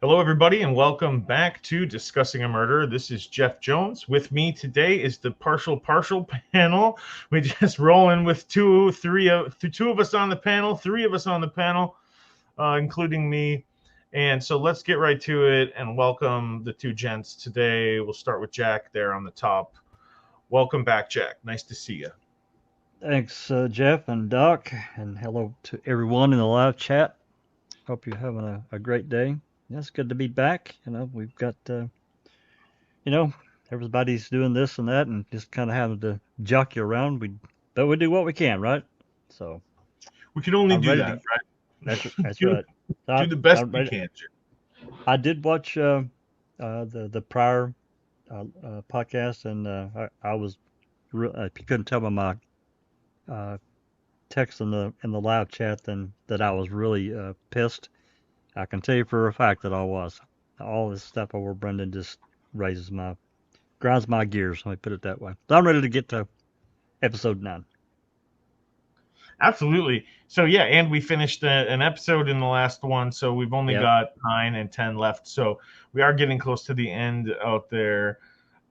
Hello, everybody, and welcome back to Discussing a Murder. This is Jeff Jones. With me today is the partial panel. We just rolling with two of us on the panel, three of us on the panel, including me. And so let's get right to it and welcome the two gents today. We'll start with Jack there on the top. Welcome back, Jack. Nice to see you. Thanks, Jeff and Doc, and hello to everyone in the live chat. Hope you're having a great day. Yeah, it's good to be back. We've got, everybody's doing this and that, and just kind of having to jock you around. But we do what we can, right? So We can only I'm do ready that, to. That's right? right. So Do the best I'm we ready. can, Jack. I did watch the prior podcast, and I was. If you couldn't tell by my uh, text in the live chat, then that I was really pissed. I can tell you for a fact that I was. All this stuff over Brendan just grinds my gears. Let me put it that way. So I'm ready to get to episode 9. Absolutely. So yeah, and we finished an episode in the last one, so we've only Yep. got 9 and 10 left. So we are getting close to the end out there,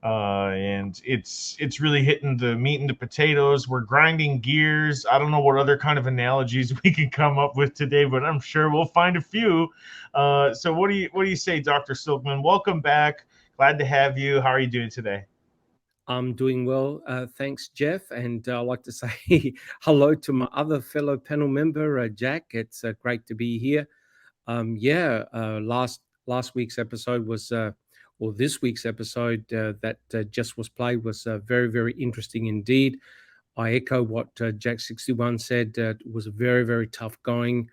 and it's really hitting the meat and the potatoes. We're grinding gears. I don't know what other kind of analogies we can come up with today, but I'm sure we'll find a few. So what do you say, Dr. Silkman? Welcome back. Glad to have you. How are you doing today? I'm doing well. Thanks, Jeff. And I'd like to say hello to my other fellow panel member, Jack. It's great to be here. Last week's episode was, or this week's episode that just was played was very, very interesting indeed. I echo what Jack61 said. It was very, very tough going.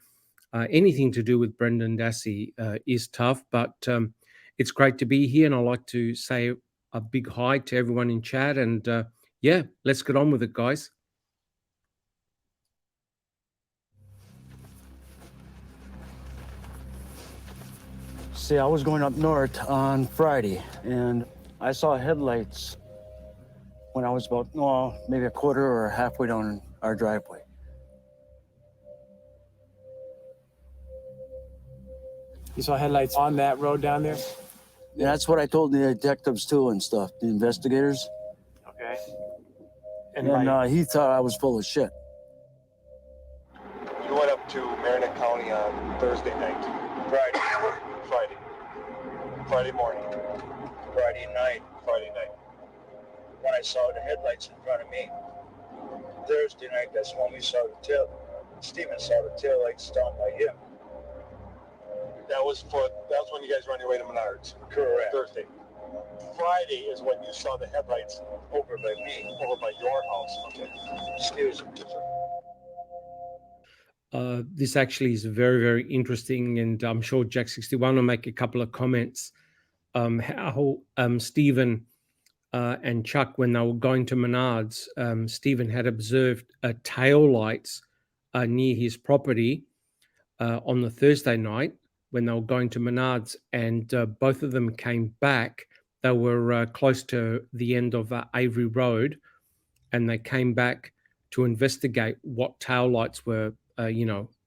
Anything to do with Brendan Dassey is tough, but it's great to be here. And I'd like to say a big hi to everyone in chat. And let's get on with it, guys. See, I was going up north on Friday, and I saw headlights when I was about, maybe a quarter or halfway down our driveway. You saw headlights on that road down there? And that's what I told the detectives too and stuff, the investigators. Okay. And he thought I was full of shit. You went up to Marinette County on Thursday night. Friday morning. Friday night, Friday night. when I saw the headlights in front of me. Thursday night, that's when we saw the tail. Steven saw the tail lights down by him. That's when you guys were on your way to Menards. Correct. Thursday. Friday is when you saw the headlights Over by me. over by your house. Okay. Excuse me. This actually is very, very interesting, and I'm sure Jack61 will make a couple of comments. How Stephen and Chuck, when they were going to Menards, Stephen had observed tail lights near his property on the Thursday night when they were going to Menards, and both of them came back. They were close to the end of Avery Road, and they came back to investigate what tail lights were,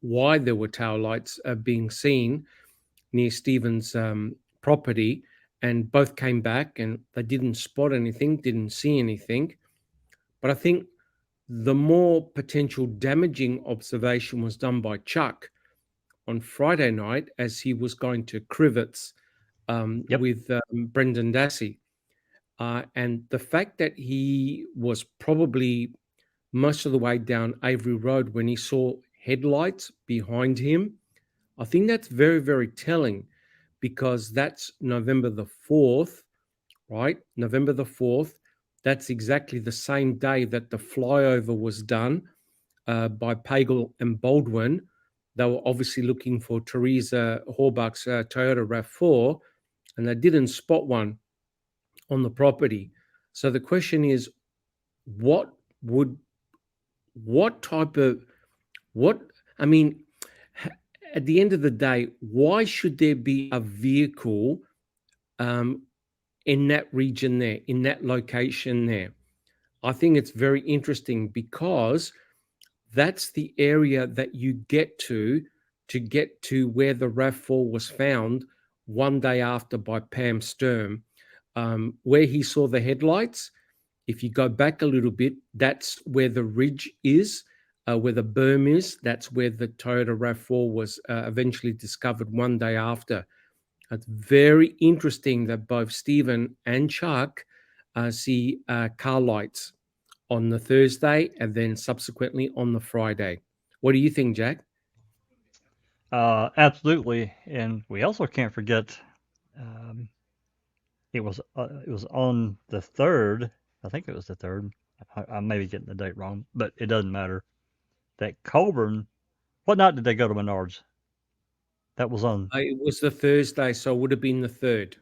why there were tail lights being seen near Stephen's property. And both came back and they didn't spot anything, didn't see anything. But I think the more potential damaging observation was done by Chuck on Friday night as he was going to Crivets with Brendan Dassey. And the fact that he was probably most of the way down Avery Road when he saw headlights behind him, I think that's very, very telling, because that's November the 4th, right? November the 4th. That's exactly the same day that the flyover was done by Pagel and Baldwin. They were obviously looking for Teresa Horbach's Toyota RAV4, and they didn't spot one on the property. So the question is, at the end of the day, why should there be a vehicle in that region there, in that location there? I think it's very interesting because that's the area that you get to where the RAV4 was found one day after by Pam Sturm, where he saw the headlights. If you go back a little bit, that's where the ridge is, where the berm is. That's where the Toyota RAV4 was eventually discovered one day after. It's very interesting that both Stephen and Chuck see car lights on the Thursday and then subsequently on the Friday. What do you think, Jack? Absolutely, and we also can't forget it was on the 3rd. I think it was the 3rd. I may be getting the date wrong, but it doesn't matter. That Colburn. What night did they go to Menards? That was on It was the Thursday, so it would have been the 3rd.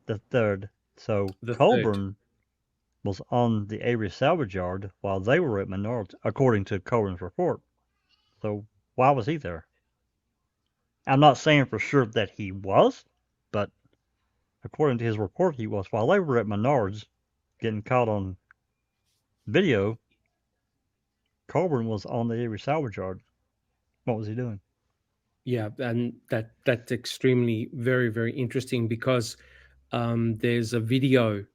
the 3rd. So The 3rd. Colburn was on the Avery salvage yard while they were at Menards, according to Colburn's report. So why was he there? I'm not saying for sure that he was, but according to his report, he was. While they were at Menards getting caught on video, Colburn was on the Avery salvage yard. What was he doing? Yeah, and that's extremely very, very interesting because there's a video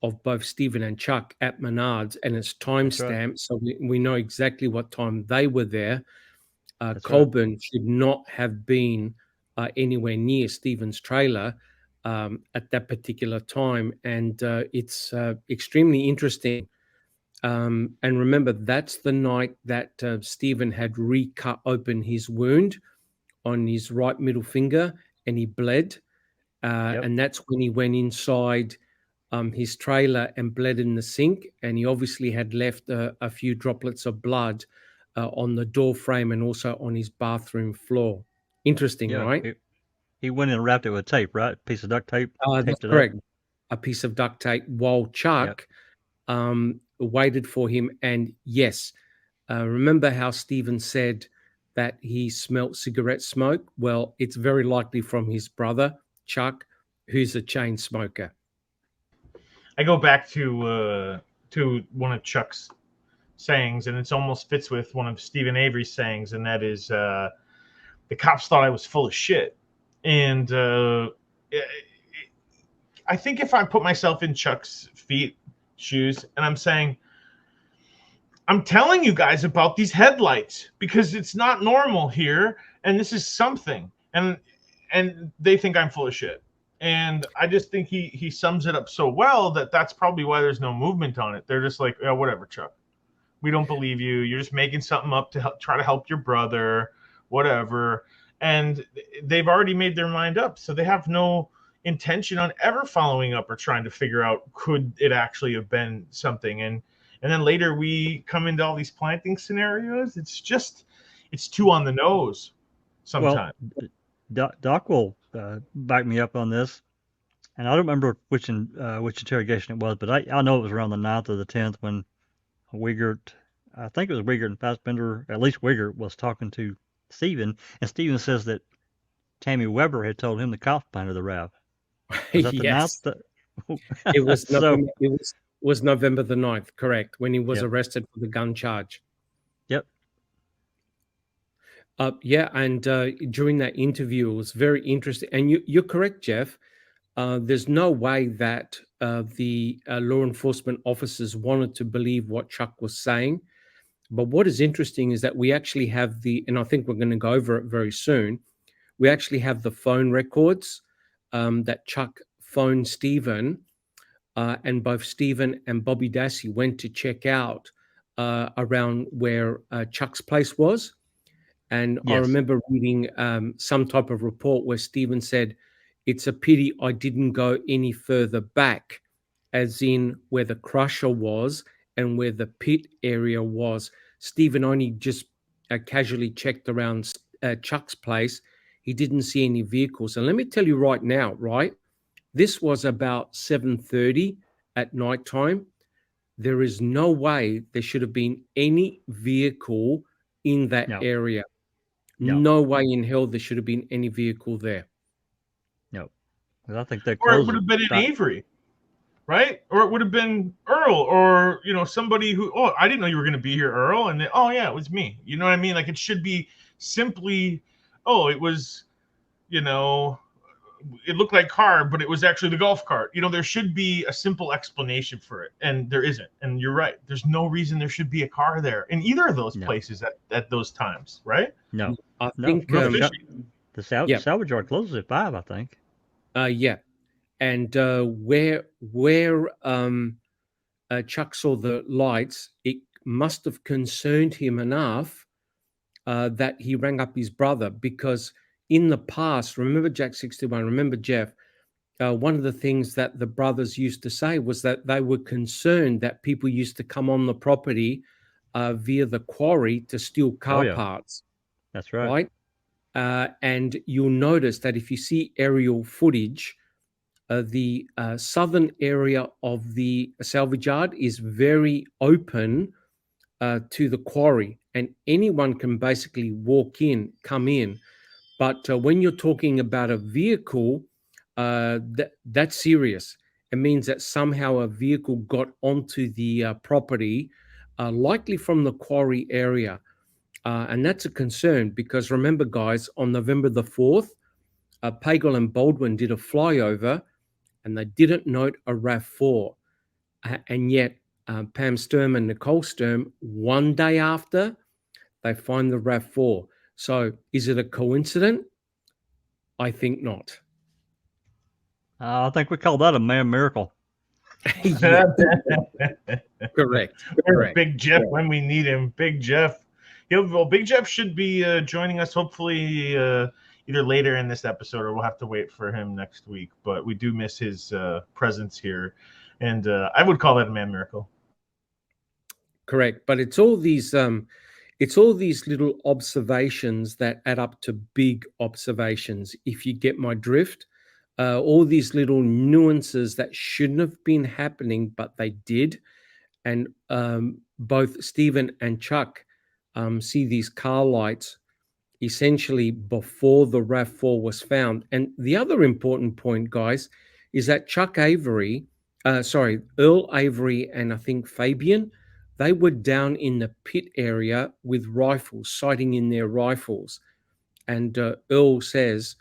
of both Stephen and Chuck at Menards, and it's timestamped, so we know exactly what time they were there. Colburn should not have been anywhere near Stephen's trailer at that particular time, and it's extremely interesting. And remember, that's the night that Stephen had recut open his wound on his right middle finger, and he bled. And that's when he went inside his trailer and bled in the sink. And he obviously had left a few droplets of blood on the door frame and also on his bathroom floor. Interesting, right? He went in and wrapped it with tape, right? A piece of duct tape. That's correct. A piece of duct tape while Chuck waited for him. And yes, remember how Stephen said that he smelt cigarette smoke? Well, it's very likely from his brother, Chuck, who's a chain smoker. I go back to one of Chuck's sayings, and it almost fits with one of Stephen Avery's sayings, and that is the cops thought I was full of shit. And I think if I put myself in Chuck's shoes, and I'm saying, I'm telling you guys about these headlights because it's not normal here, and this is something, and they think I'm full of shit. And I just think he sums it up so well that that's probably why there's no movement on it. They're just like, oh, whatever, Chuck. We don't believe you. You're just making something up to try to help your brother, whatever. And they've already made their mind up, so they have no intention on ever following up or trying to figure out could it actually have been something. And then later we come into all these planting scenarios. It's too on the nose sometimes. Well, Doc will back me up on this, and I don't remember which interrogation it was, but I know it was around the 9th or the 10th when Wiegert, I think it was Wiegert and Fassbender, at least Wiegert was talking to Stephen, and Stephen says that Tammy Weber had told him the cops planted the RAV. Was that the 9th? It was November, it was November the 9th, correct, when he was arrested for the gun charge. Yep. And during that interview, it was very interesting. And you're correct, Jeff. There's no way that the law enforcement officers wanted to believe what Chuck was saying. But what is interesting is that we actually have and I think we're going to go over it very soon, we actually have the phone records that Chuck phoned Stephen, and both Stephen and Bobby Dassey went to check out around where Chuck's place was. And I remember reading some type of report where Stephen said, it's a pity I didn't go any further back, as in where the crusher was and where the pit area was. Stephen only just casually checked around Chuck's place. He didn't see any vehicles. And let me tell you right now, right? This was about 7:30 at nighttime. There is no way there should have been any vehicle in that area. No way in hell there should have been any vehicle there. No. I think that or it would have been in Avery, right? Or it would have been Earl, or somebody who, oh, I didn't know you were going to be here, Earl, and then, oh yeah, it was me. You know what I mean? Like, it should be simply, oh, it was, it looked like car, but it was actually the golf cart. You know, there should be a simple explanation for it, and there isn't. And you're right. There's no reason there should be a car there in either of those places at those times, right? No. I No. think Real The, fishy. the Yeah. salvage yard closes at 5, I think. yeah, and where Chuck saw the lights, it must have concerned him enough that he rang up his brother, because in the past, remember Jack 61, remember Jeff, one of the things that the brothers used to say was that they were concerned that people used to come on the property via the quarry to steal car parts. That's right. And you'll notice that if you see aerial footage, the southern area of the salvage yard is very open to the quarry, and anyone can basically come in. But when you're talking about a vehicle, that's serious. It means that somehow a vehicle got onto the property, likely from the quarry area. And that's a concern, because remember, guys, on November the 4th, Pagel and Baldwin did a flyover, and they didn't note a RAV4. And yet Pam Sturm and Nicole Sturm, one day after, they find the RAV4. So is it a coincidence? I think not. I think we call that a man miracle. Correct. There's Big Jeff when we need him. Big Jeff. Big Jeff should be joining us hopefully either later in this episode, or we'll have to wait for him next week. But we do miss his presence here, and I would call that a man miracle. Correct, but it's all these little observations that add up to big observations. If you get my drift, all these little nuances that shouldn't have been happening, but they did, and both Stephen and Chuck see these car lights essentially before the RAV4 was found. And the other important point, guys, is that Earl Avery and I think Fabian, they were down in the pit area with rifles, sighting in their rifles. And Earl says,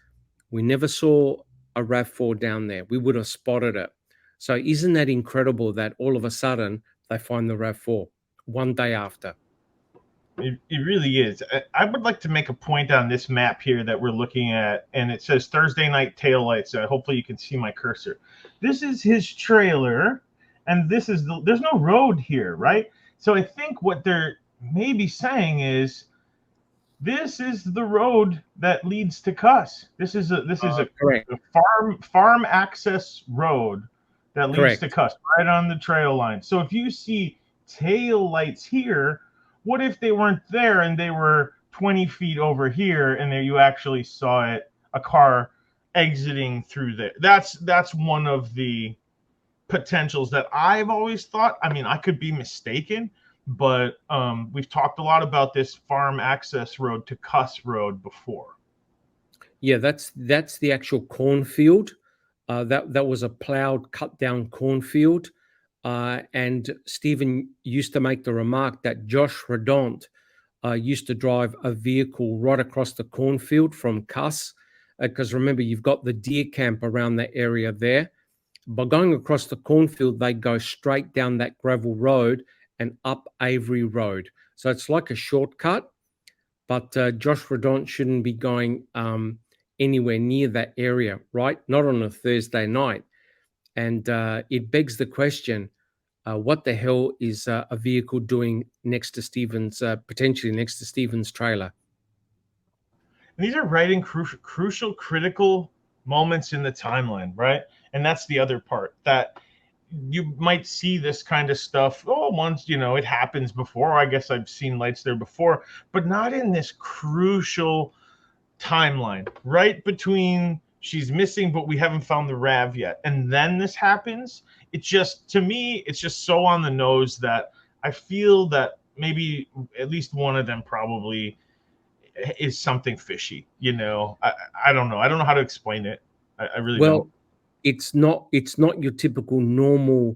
we never saw a RAV4 down there. We would have spotted it. So isn't that incredible that all of a sudden they find the RAV4 one day after? It really is. I would like to make a point on this map here that we're looking at, and it says Thursday night taillights. Hopefully you can see my cursor. This is his trailer, and this is there's no road here, right? So I think what they're maybe saying is this is the road that leads to Cuss. This is a farm access road that leads to Cuss, right on the trail line. So if you see tail lights here, what if they weren't there and they were 20 feet over here, and there you actually saw a car exiting through there? That's one of the potentials that I've always thought. I mean, I could be mistaken, but we've talked a lot about this farm access road to Cuss Road before. Yeah, that's the actual cornfield. That was a plowed, cut down cornfield. And Stephen used to make the remark that Josh Redont used to drive a vehicle right across the cornfield from Cuss, because remember, you've got the deer camp around that area there. By going across the cornfield, they go straight down that gravel road and up Avery Road. So it's like a shortcut, but Josh Redont shouldn't be going anywhere near that area, right? Not on a Thursday night. And it begs the question, what the hell is a vehicle doing next to Stephen's, potentially next to Stephen's trailer? And these are right in crucial, critical moments in the timeline, right? And that's the other part, that you might see this kind of stuff, once, it happens before. I guess I've seen lights there before, but not in this crucial timeline, right between she's missing, but we haven't found the RAV yet, and then this happens. It just, to me, it's just so on the nose that I feel that maybe at least one of them probably is something fishy. I don't know. I don't know how to explain it. I really don't. It's not your typical normal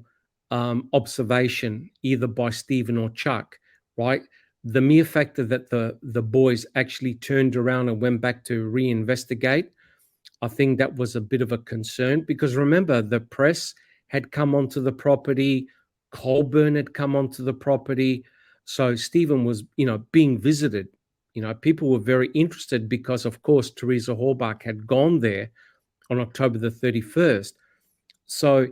observation either by Stephen or Chuck, right? The mere fact that the boys actually turned around and went back to reinvestigate, I think that was a bit of a concern because remember, the press had come onto the property, Colburn had come onto the property. So Stephen was, being visited. People were very interested because, of course, Teresa Horbach had gone there on October the 31st. So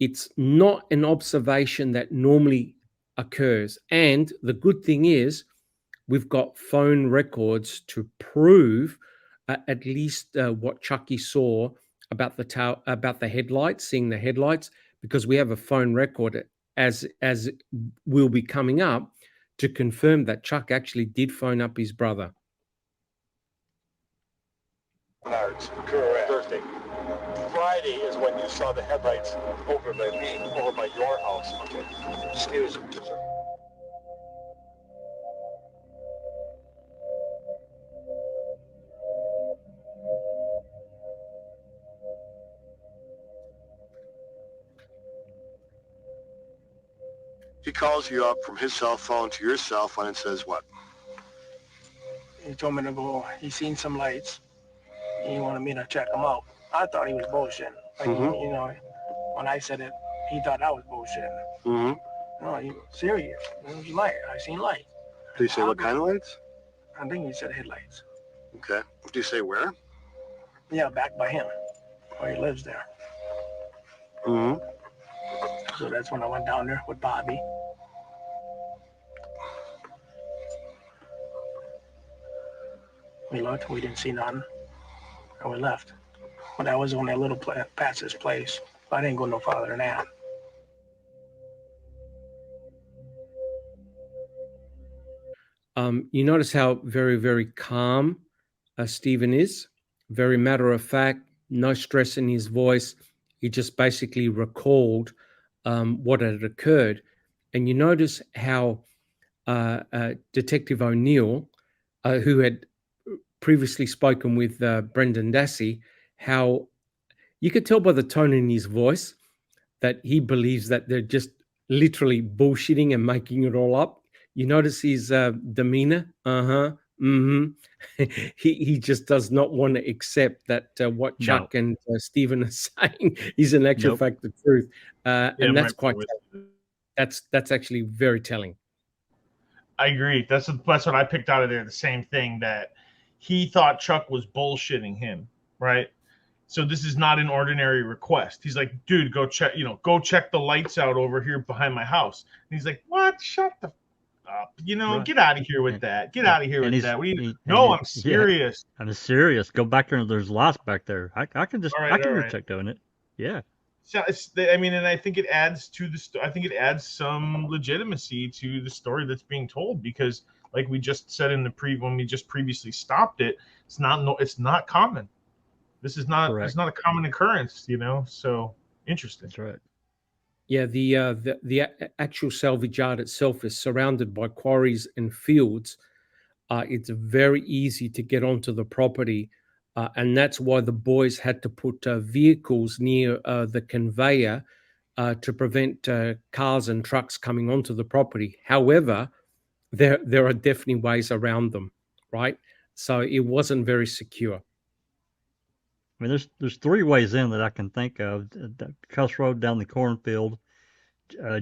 it's not an observation that normally occurs. And the good thing is we've got phone records to prove at least what Chucky saw about the headlights, seeing the headlights, because we have a phone record as will be coming up to confirm that Chuck actually did phone up his brother. Menards. Correct. Thursday. Friday is when you saw the headlights over by me, over by your house. Okay. Excuse me. He calls you up from his cell phone to your cell phone and says what? He told me to go. He seen some lights. He wanted me to check them out. I thought he was bullshitting. Like, when I said it, he thought I was bullshitting. Mm-hmm. No, he was serious. It was light. I seen light. Did he say what kind of lights? I think he said headlights. Okay. Did he say where? Yeah, back by him, where he lives there. Mm-hmm. So that's when I went down there with Bobby. We looked, we didn't see nothing, and we left. But that was only a little past his place. I didn't go no farther than that. You notice how very, very calm Stephen is, very matter of fact, no stress in his voice. He just basically recalled what had occurred. And you notice how Detective O'Neill, who had previously spoken with Brendan Dassey, how you could tell by the tone in his voice that he believes that they're just literally bullshitting and making it all up. You notice his demeanor. He just does not want to accept that what Chuck and Stephen are saying is in actual fact the truth, and that's quite. That's actually very telling. I agree. That's what I picked out of there. The same thing, that he thought Chuck was bullshitting him, right? So this is not an ordinary request. He's like, dude, go check the lights out over here behind my house. And he's like, what? Shut the up. Right. Get out of here with that. Get out of here with that. I'm serious. Yeah, I'm serious. Go back there. There's lots back there. I can just check doing it. Yeah. So and I think it adds to I think it adds some legitimacy to the story that's being told, because like we just said when we just previously stopped it, it's not common. This is not Correct. It's not a common occurrence, So interesting. That's right. Yeah, the actual salvage yard itself is surrounded by quarries and fields. It's very easy to get onto the property, and that's why the boys had to put vehicles near the conveyor to prevent cars and trucks coming onto the property. However, there are definitely ways around them, right? So it wasn't very secure. I mean, there's three ways in that I can think of: Cuss Road down the cornfield,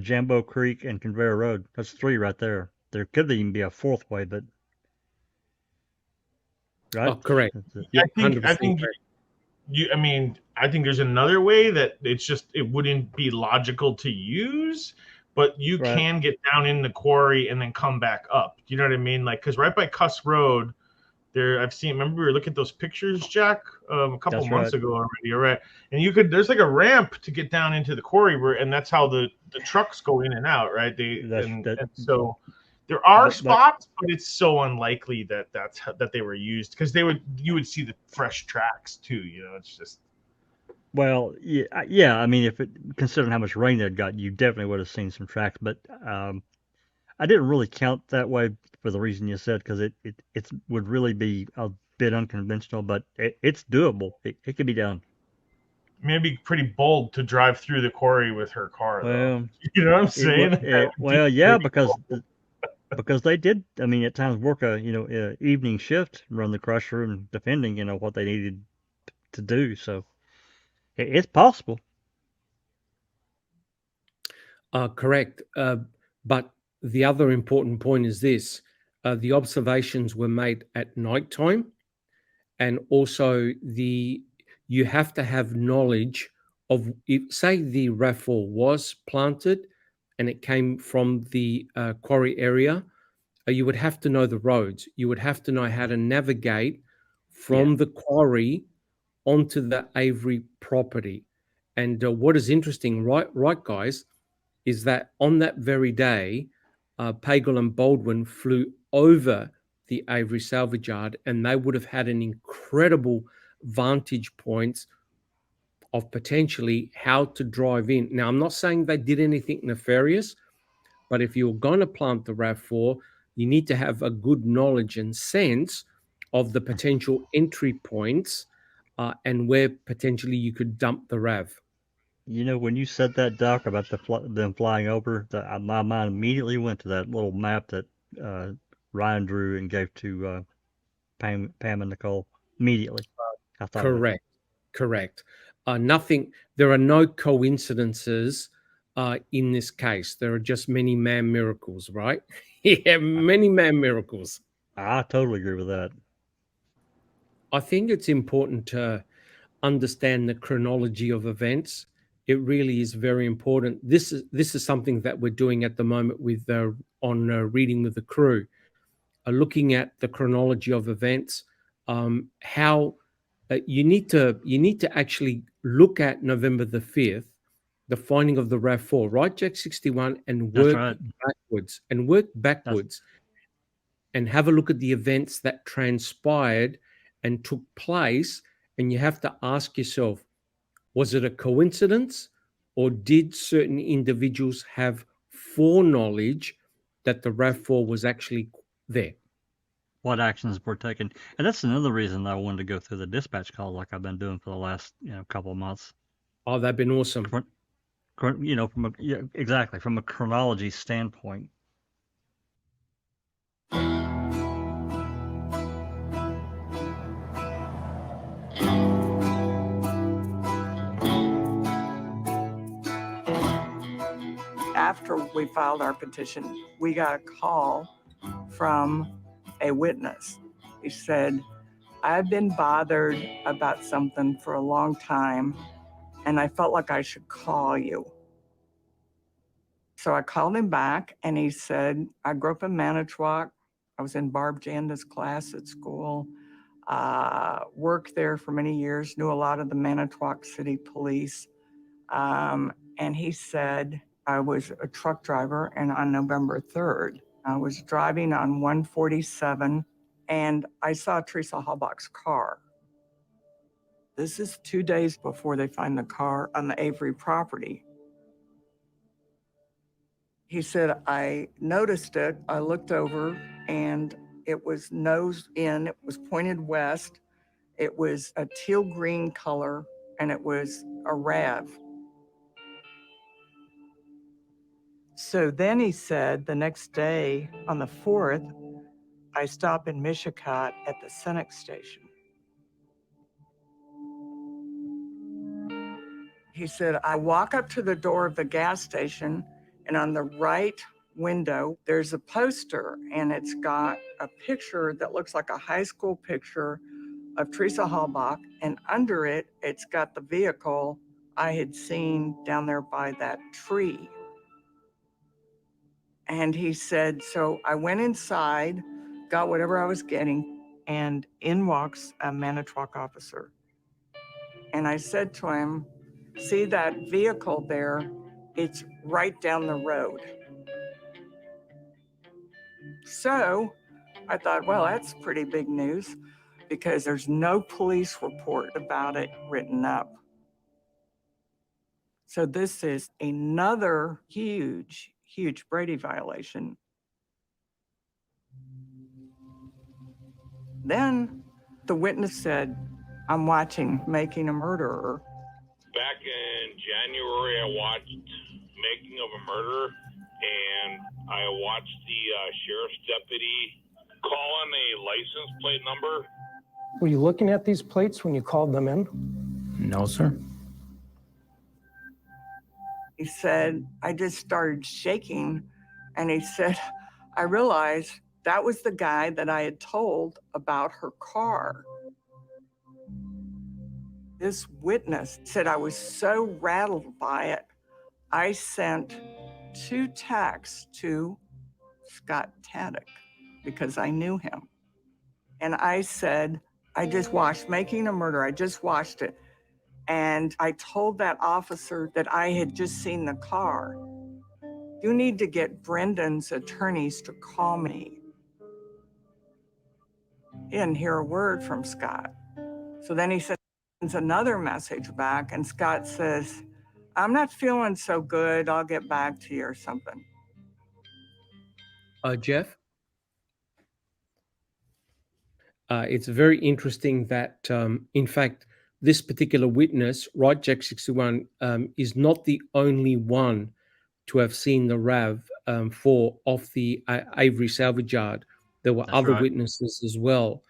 Jambo Creek, and Conveyor Road. That's three right there. There could even be a fourth way, but right? Oh, correct. Yeah, I think there's another way that it wouldn't be logical to use, but you can get down in the quarry and then come back up. You know what I mean? Like, because right by Cuss Road, remember we were looking at those pictures, Jack, a couple months ago already. All right. And there's like a ramp to get down into the quarry and that's how the trucks go in and out, right? So there are spots, but it's so unlikely that they were used, because you would see the fresh tracks too. It's just. Well, yeah. I mean, considering how much rain they'd got, you definitely would have seen some tracks. But I didn't really count that way for the reason you said, because it would really be a bit unconventional, but it's doable. It could be done. Maybe pretty bold to drive through the quarry with her car. Well, you know what I'm saying? Yeah, because they did. I mean, at times work a evening shift, run the crusher and defending what they needed to do. So it's possible. Correct. But the other important point is this. The observations were made at nighttime, and also you have to have knowledge of, if, say the RAV4 was planted and it came from the quarry area, you would have to know the roads. You would have to know how to navigate from the quarry onto the Avery property. And what is interesting, right, guys, is that on that very day, Pagel and Baldwin flew over the Avery salvage yard, and they would have had an incredible vantage point of potentially how to drive in. Now, I'm not saying they did anything nefarious, but if you're going to plant the RAV4, you need to have a good knowledge and sense of the potential entry points and where potentially you could dump the RAV. You know, when you said that, Doc, about them flying over, my mind immediately went to that little map that Ryan drew and gave to Pam and Nicole. Immediately, I thought of it. Correct. There are no coincidences in this case. There are just many man miracles, right? Yeah, many man miracles. I totally agree with that. I think it's important to understand the chronology of events. It really is very important. This is something that we're doing at the moment with on Reading with the Crew, looking at the chronology of events. How you need to actually look at November the 5th, the finding of the RAV4, right, Jack 61, and work backwards, and have a look at the events that transpired and took place. And you have to ask yourself, was it a coincidence, or did certain individuals have foreknowledge that the RAV4 was actually there? What actions were taken? And that's another reason I wanted to go through the dispatch calls like I've been doing for the last couple of months. Oh, they've been awesome. Exactly, from a chronology standpoint. After we filed our petition, we got a call from a witness. He said, I've been bothered about something for a long time, and I felt like I should call you. So I called him back, and he said, I grew up in Manitowoc. I was in Barb Janda's class at school, worked there for many years, knew a lot of the Manitowoc City Police. And he said, I was a truck driver, and on November 3rd, I was driving on 147, and I saw Teresa Halbach's car. This is 2 days before they find the car on the Avery property. He said, I noticed it, I looked over, and it was nose in, it was pointed west, it was a teal green color, and it was a RAV. So then he said, the next day, on the 4th, I stop in Mishicot at the Senex station. He said, I walk up to the door of the gas station, and on the right window, there's a poster, and it's got a picture that looks like a high school picture of Teresa Halbach, and under it, it's got the vehicle I had seen down there by that tree. And he said, so I went inside, got whatever I was getting, and in walks a Manitowoc officer. And I said to him, see that vehicle there? It's right down the road. So I thought, well, that's pretty big news because there's no police report about it written up. So this is another huge, huge Brady violation. Then the witness said, I'm watching Making a Murderer. Back in January, I watched Making of a Murderer, and I watched the sheriff's deputy call on a license plate number Were you looking at these plates when you called them in? No, sir. He said, I just started shaking, and he said, I realized that was the guy that I had told about her car. This witness said I was so rattled by it, I sent 2 texts to Scott Tadich because I knew him. And I said, I just watched Making a Murder. I just watched it. And I told that officer that I had just seen the car. You need to get Brendan's attorneys to call me. He didn't hear a word from Scott. So then he sends another message back, and Scott says, I'm not feeling so good. I'll get back to you or something. Jeff? It's very interesting that, in fact, this particular witness, right, Jack 61, is not the only one to have seen the RAV4 off the Avery salvage yard. There were other witnesses as well.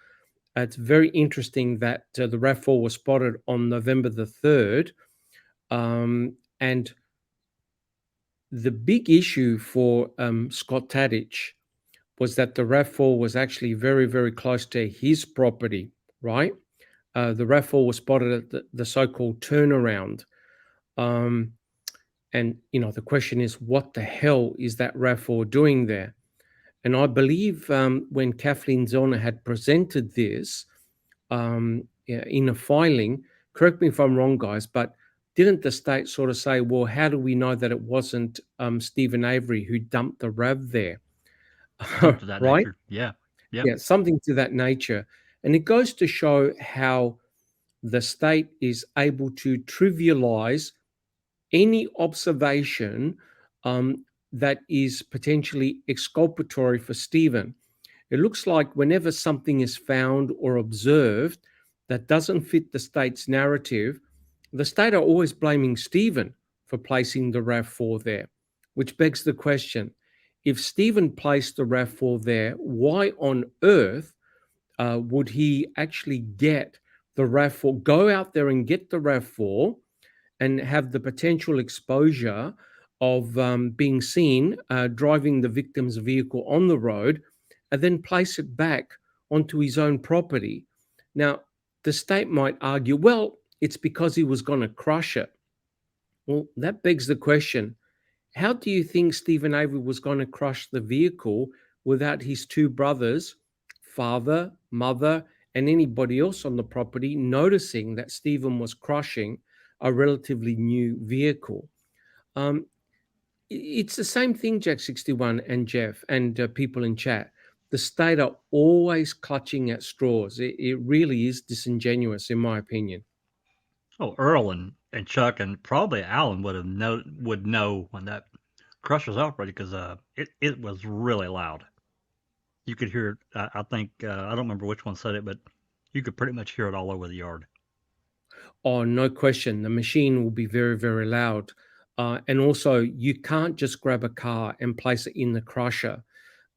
It's very interesting that the RAV4 was spotted on November the 3rd. And the big issue for Scott Tadich was that the RAV4 was actually very, very close to his property, right? The RAV4 was spotted at the so-called turnaround. And, the question is, what the hell is that RAV4 doing there? And I believe when Kathleen Zellner had presented this in a filing, correct me if I'm wrong, guys, but didn't the state sort of say, well, how do we know that it wasn't Stephen Avery who dumped the RAV there? To that right? nature. Yeah. Yeah, something to that nature. And it goes to show how the state is able to trivialize any observation that is potentially exculpatory for Stephen. It looks like whenever something is found or observed that doesn't fit the state's narrative, the state are always blaming Stephen for placing the RAV4 there, which begs the question, if Stephen placed the RAV4 there, why on earth would he actually get the RAV4, go out there and get the RAV4 and have the potential exposure of being seen driving the victim's vehicle on the road and then place it back onto his own property? Now, the state might argue, well, it's because he was going to crush it. Well, that begs the question, how do you think Stephen Avery was going to crush the vehicle without his 2 brothers, father, mother, and anybody else on the property noticing that Stephen was crushing a relatively new vehicle? It's the same thing, Jack 61 and Jeff and people in chat. The state are always clutching at straws. It really is disingenuous, in my opinion. Oh, Earl and Chuck and probably Alan would know when that crush was operating because it was really loud. You could hear it. I think I don't remember which one said it, but you could pretty much hear it all over the yard. Oh, no question. The machine will be very, very loud. And also, you can't just grab a car and place it in the crusher.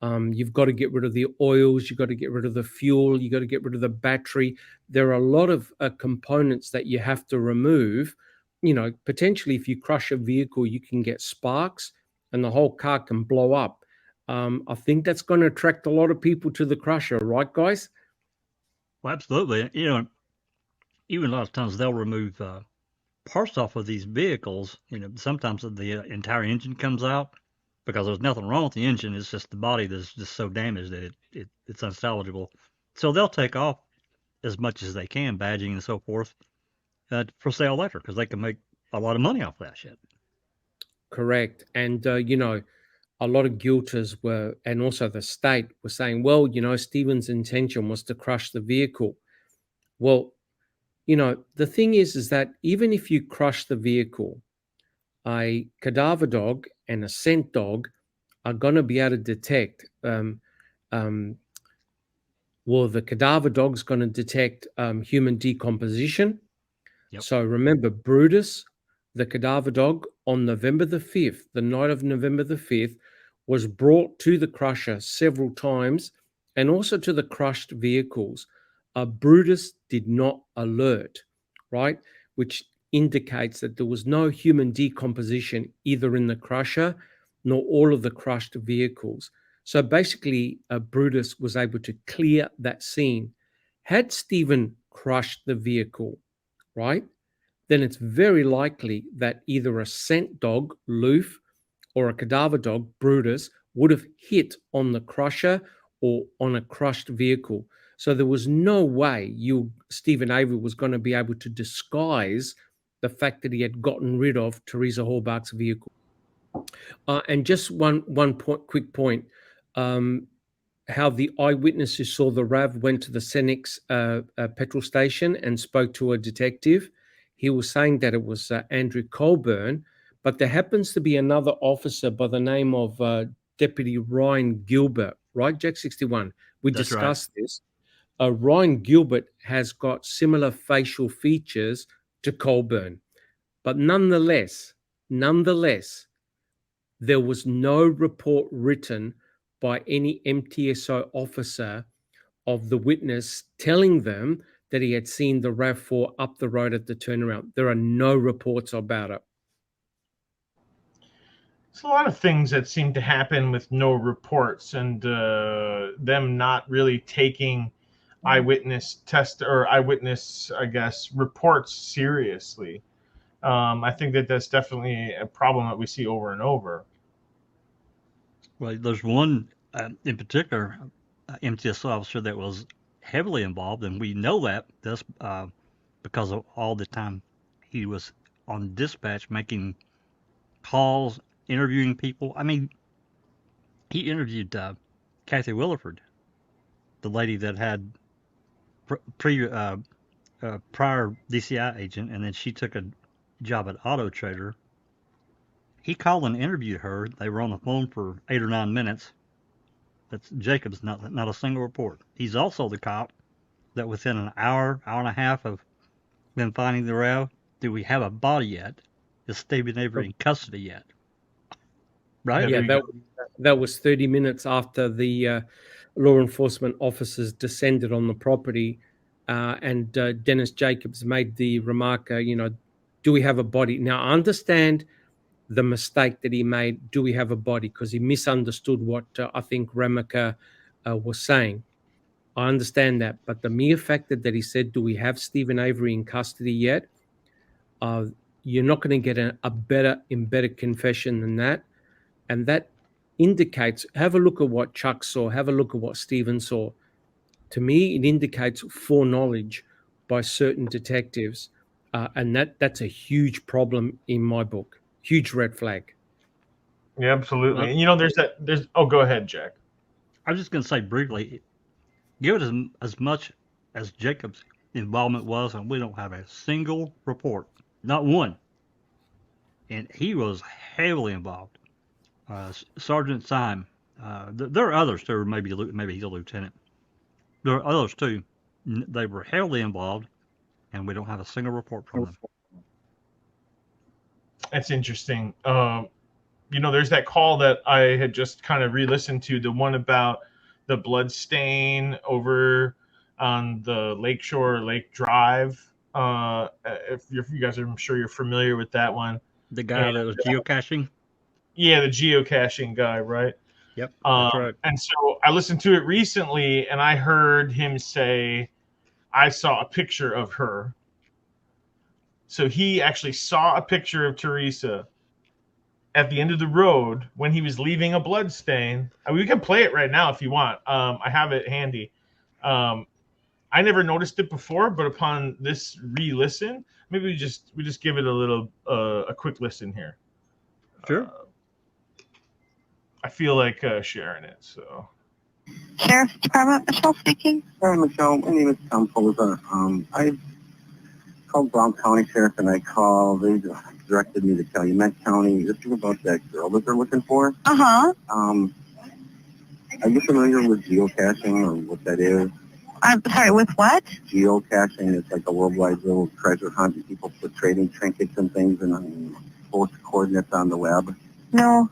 You've got to get rid of the oils. You've got to get rid of the fuel. You've got to get rid of the battery. There are a lot of components that you have to remove. Potentially, if you crush a vehicle, you can get sparks and the whole car can blow up. I think that's going to attract a lot of people to the crusher, right, guys? Well, absolutely. Even a lot of times they'll remove parts off of these vehicles. Sometimes the entire engine comes out because there's nothing wrong with the engine. It's just the body that's just so damaged that it's unsalvageable. So they'll take off as much as they can, badging and so forth, for sale later because they can make a lot of money off that shit. Correct. And, a lot of guilters were, and also the state were saying, well, Stephen's intention was to crush the vehicle. Well, the thing is that even if you crush the vehicle, a cadaver dog and a scent dog are going to be able to detect, the cadaver dog's going to detect human decomposition. Yep. So remember, Brutus, the cadaver dog, on November the 5th, the night of November the 5th, was brought to the crusher several times and also to the crushed vehicles. Brutus did not alert, right? Which indicates that there was no human decomposition either in the crusher nor all of the crushed vehicles. So basically, Brutus was able to clear that scene. Had Stephen crushed the vehicle, right, then it's very likely that either a scent dog, Loof, or a cadaver dog, Brutus, would have hit on the crusher or on a crushed vehicle. So there was no way Stephen Avery was going to be able to disguise the fact that he had gotten rid of Teresa Hallbach's vehicle. And just one quick point, how the eyewitness who saw the RAV went to the Senex petrol station and spoke to a detective. He was saying that it was Andrew Colburn, but there happens to be another officer by the name of Deputy Ryan Gilbert, right, Jack 61? We That's discussed this. Ryan Gilbert has got similar facial features to Colburn, but nonetheless, there was no report written by any MTSO officer of the witness telling them that he had seen the RAV4 up the road at the turnaround. There are no reports about it. It's a lot of things that seem to happen with no reports and them not really taking eyewitness I guess, reports seriously. I think that's definitely a problem that we see over and over. Well, there's one in particular MTSO officer that was heavily involved, and we know that that's because of all the time he was on dispatch making calls, interviewing people. I mean, he interviewed Kathy Williford, the lady that had prior DCI agent, and then she took a job at Auto Trader. He called and interviewed her. They were on the phone for 8 or 9 minutes. That's Jacobs, not a single report. He's also the cop that within an hour and a half of them finding the RAV, do we have a body yet? Is Stephen Avery in custody yet? Right? Yeah, that was 30 minutes after the law enforcement officers descended on the property, and Dennis Jacobs made the remark, do we have a body? Now, I understand the mistake that he made, do we have a body? Because he misunderstood what I think Remaker was saying. I understand that. But the mere fact that he said, do we have Stephen Avery in custody yet? You're not going to get a better embedded confession than that. And that indicates, have a look at what Chuck saw, have a look at what Stephen saw. To me, it indicates foreknowledge by certain detectives. And that's a huge problem in my book. Huge red flag. Yeah, absolutely. And go ahead, Jack. I was just going to say briefly, give it as much as Jacob's involvement was, and we don't have a single report, not one. And he was heavily involved. Sergeant Syme. There are others too, or maybe he's a lieutenant. There are others too. They were heavily involved, and we don't have a single report from them. That's interesting. There's that call that I had just kind of re-listened to, the one about the blood stain over on the Lakeshore Lake Drive. If you guys are, I'm sure you're familiar with that one. The guy that was geocaching? Yeah, the geocaching guy, right? Yep, that's right. And so I listened to it recently, and I heard him say, I saw a picture of her. So he actually saw a picture of Teresa at the end of the road when he was leaving a blood stain. We can play it right now if you want. I have it handy. I never noticed it before, but upon this re-listen, maybe we just give it a quick listen here. Sure. I feel like sharing it, so. Sheriff's Department, Michelle speaking. Hi, Michelle. My name is Tom Poza. I called Brown County Sheriff, and they directed me to Calumet County. This is about that girl that they're looking for. Uh-huh. Are you familiar with geocaching or what that is? I'm sorry, with what? Geocaching is like a worldwide little treasure hunt, and people put trading trinkets and things and post coordinates on the web. No,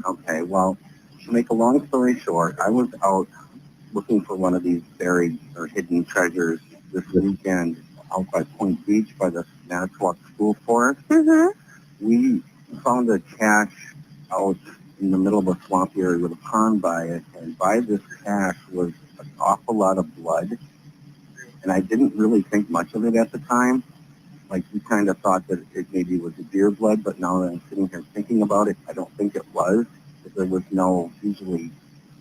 Okay, well, to make a long story short, I was out looking for one of these buried or hidden treasures this weekend out by Point Beach by the Manitowoc School Forest. We found a cache out in the middle of a swamp area with a pond by it, and by this cache was an awful lot of blood. And I didn't really think much of it at the time. Like, we kind of thought that it maybe was a deer blood, but now that I'm sitting here thinking about it, I don't think it was. Because there was no, usually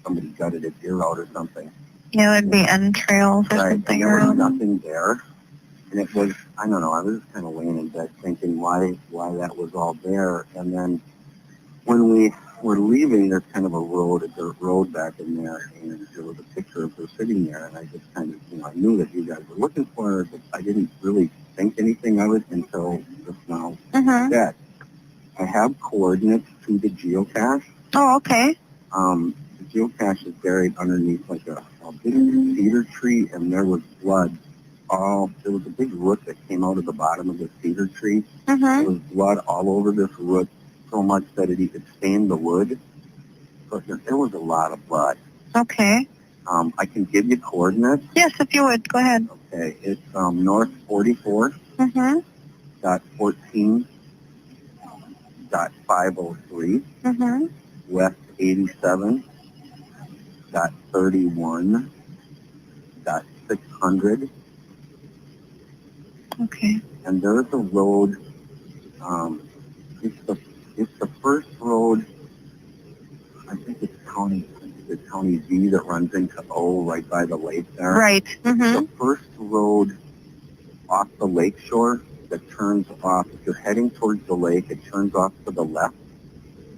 somebody gutted a deer out or something. Yeah, it would be entrails or Right, something. and there was around. nothing there. And it was, I don't know, I was just kind of laying in bed thinking why that was all there. And then when we were leaving, there's kind of a dirt road back in there, and there was a picture of her sitting there. And I just kind of, I knew that you guys were looking for her, but I didn't really think anything of it until just now. That I have coordinates to the geocache. Oh, okay. The geocache is buried underneath like a big cedar tree, and there was blood. There was a big root that came out of the bottom of the cedar tree. There was blood all over this root, so much that it stained the wood. But there was a lot of blood. Okay. I can give you coordinates. Yes, if you would, go ahead. Okay, it's north 44. Dot 14. Dot 503. West 87. Dot 31. Dot 600. Okay. And there's a road. It's the first road. I think it's County V that runs into O right by the lake there. Right. The first road off the lake shore that turns off. If you're heading towards the lake, it turns off to the left.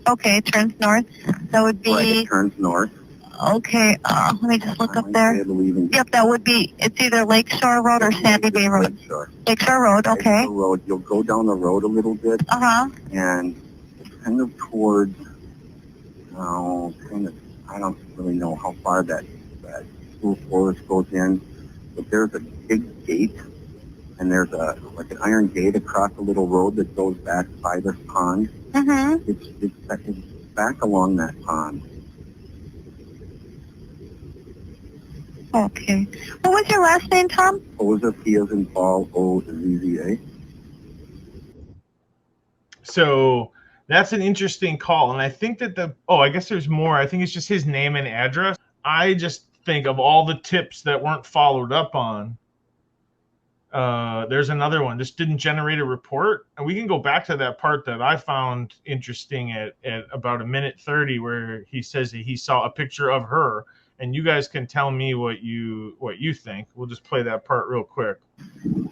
Okay, it turns north. That would be. Right, it turns north. Okay, let me just look up there. Yep, that would be, it's either Lakeshore Road or Sandy Bay Road. Lakeshore Road, okay. Lakeshore Road. You'll go down the road a little bit. And it's kind of towards, I don't really know how far that school forest goes in, but there's a big gate, and there's like an iron gate across a little road that goes back by this pond. It's back along that pond. Okay. What was your last name, Tom? Oza, P as in Paul, O-Z-Z-A. So that's an interesting call. And I think that I guess there's more. I think it's just his name and address. I just think of all the tips that weren't followed up on. There's another one. This didn't generate a report. And we can go back to that part that I found interesting at about 1:30 where he says that he saw a picture of her. And you guys can tell me what you think. We'll just play that part real quick.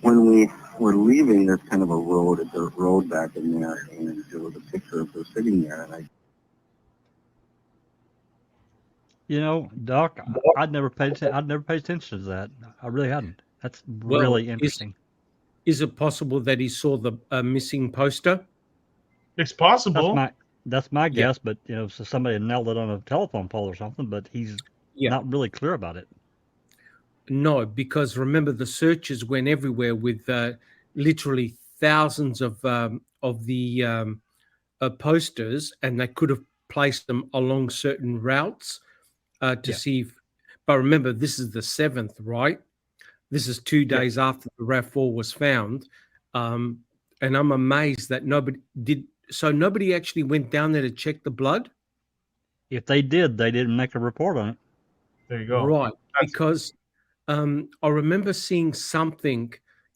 When we were leaving, there's kind of a dirt road back in there, and there was a picture of her sitting there. And Doc, I'd never paid attention to that. I really hadn't. That's really interesting. Is it possible that he saw the missing poster? It's possible. That's my guess, but so somebody nailed it on a telephone pole or something. But he's not really clear about it. No, because remember the searches went everywhere with literally thousands of the posters, and they could have placed them along certain routes to see. But remember, this is the 7th, right? This is 2 days after the RAV4 was found, and I'm amazed that nobody did. So nobody actually went down there to check the blood. If they did, they didn't make a report on it. There you go. Right, because I remember seeing something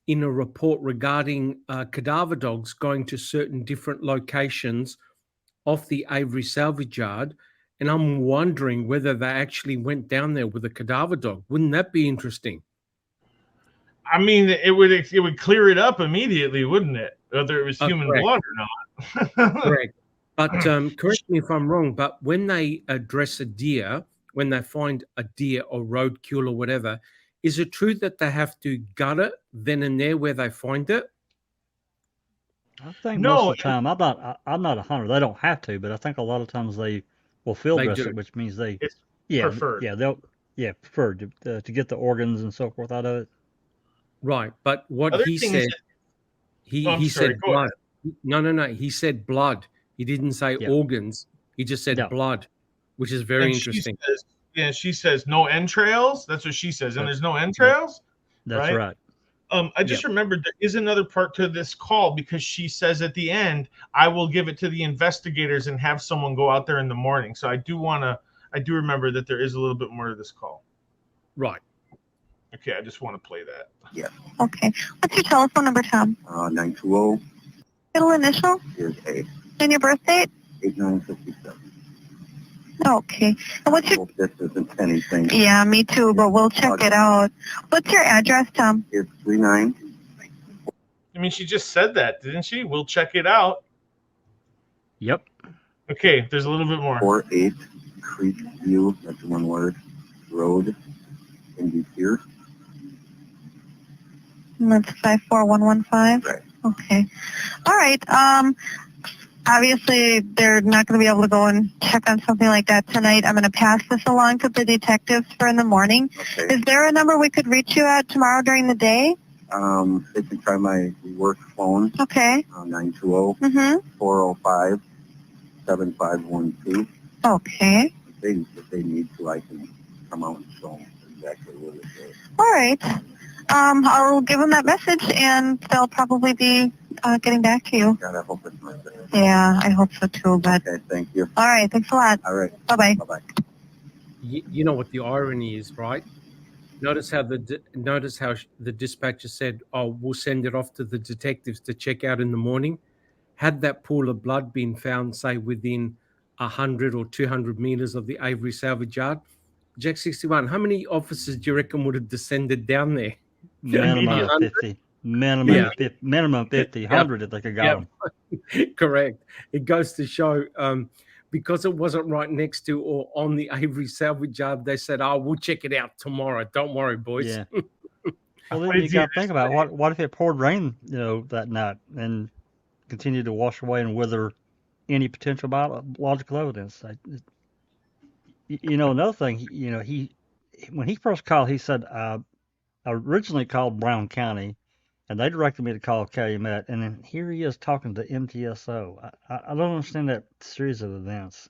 in a report regarding cadaver dogs going to certain different locations off the Avery salvage yard, and I'm wondering whether they actually went down there with a cadaver dog. Wouldn't that be interesting? I mean, it would clear it up immediately, wouldn't it? Whether it was human blood or not. Correct. But correct me if I'm wrong, but when they address a deer, when they find a deer or roadkill or whatever, is it true that they have to gut it then and there where they find it? I think most of the time, I'm not a hunter. They don't have to, but I think a lot of times they will field dress it, which means it's preferred. They'll preferred to get the organs and so forth out of it. Right, but what he said, he said blood. No. He said blood. He didn't say organs. He just said blood, which is very interesting. She says no entrails. That's what she says. And there's no entrails? That's right. I just remembered there is another part to this call because she says at the end, I will give it to the investigators and have someone go out there in the morning. So I do remember that there is a little bit more to this call. Right. Okay, I just want to play that. Yeah. Okay. What's your telephone number, Tom? 920 Middle initial? is A. And your birth date? 8957. Okay. And what's I your... hope this isn't anything. Yeah, me too, but we'll check it out. What's your address, Tom? It's 39. I mean, she just said that, didn't she? We'll check it out. Yep. Okay, there's a little bit more. 48 Creek View, that's one word, Road, in Deer. That's 54115? Right. Okay. All right. Obviously, they're not going to be able to go and check on something like that tonight. I'm going to pass this along to the detectives for in the morning. Okay. Is there a number we could reach you at tomorrow during the day? They can try my work phone. Okay. 920-405-7512. Okay. If they need to, I can come out and show them exactly what it is. All right. I'll give them that message, and they'll probably be getting back to you. God, I hope it's my best. Yeah, I hope so too. But Okay, thank you. all right, thanks a lot. All right. Bye-bye. Bye-bye. You know what the irony is, right? Notice how the dispatcher said, "Oh, we'll send it off to the detectives to check out in the morning." Had that pool of blood been found, say, within 100 or 200 meters of the Avery salvage yard, Jack 61, how many officers do you reckon would have descended down there? Minimum of 50. Minimum 50. 100 if they could go. Correct. It goes to show, because it wasn't right next to or on the Avery salvage yard, they said, "Oh, we'll check it out tomorrow. Don't worry, boys." Yeah. Well, then you got to think about what if it poured rain, that night and continued to wash away and wither any potential biological evidence. Another thing, when he first called, he said, I originally called Brown County, and they directed me to call Calumet, and then here he is talking to MTSO. I don't understand that series of events.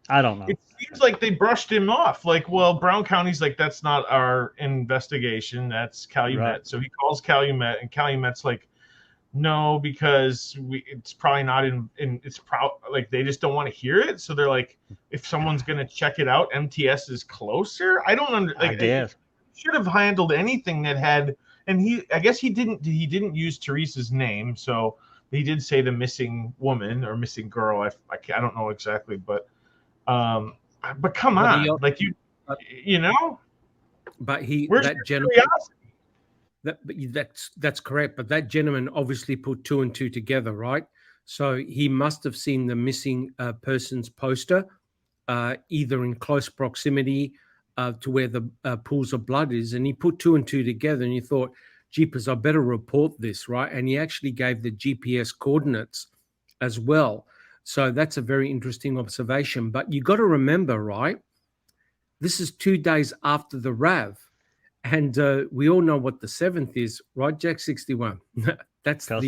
I don't know. It seems like they brushed him off. Like, well, Brown County's like, that's not our investigation. That's Calumet. Right. So he calls Calumet, and Calumet's like, no, because it's probably not like they just don't want to hear it. So they're like, if someone's gonna check it out, MTS is closer. I don't I guess should have handled anything that had. And I guess he didn't use Teresa's name, so he did say the missing woman or missing girl. I don't know exactly, but come on, like you know. But where's that gentleman. Curiosity? That's correct. But that gentleman obviously put two and two together, right? So he must have seen the missing person's poster, either in close proximity to where the pools of blood is, and he put two and two together, and he thought, "Jeepers, I better report this," right? And he actually gave the GPS coordinates as well. So that's a very interesting observation. But you got to remember, right? This is 2 days after the RAV. And we all know what the 7th is, right, Jack 61? That's Cuss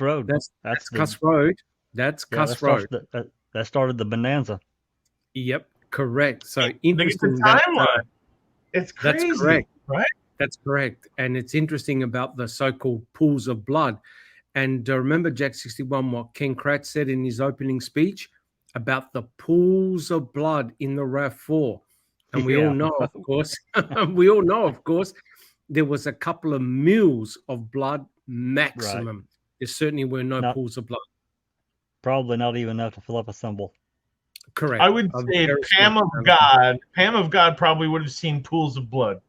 Road. That's Cuss Road. That's Cuss Road. That started the bonanza. Yep, correct. So interesting. The timeline. It's crazy. That's correct. Right? That's correct. And it's interesting about the so-called pools of blood. And remember, Jack 61, what Ken Kratz said in his opening speech about the pools of blood in the RAV4. And we all know, of course, there was a couple of mils of blood maximum. Right. There certainly were no pools of blood. Probably not even enough to fill up a symbol. Correct. I would say Pam of God probably would have seen pools of blood.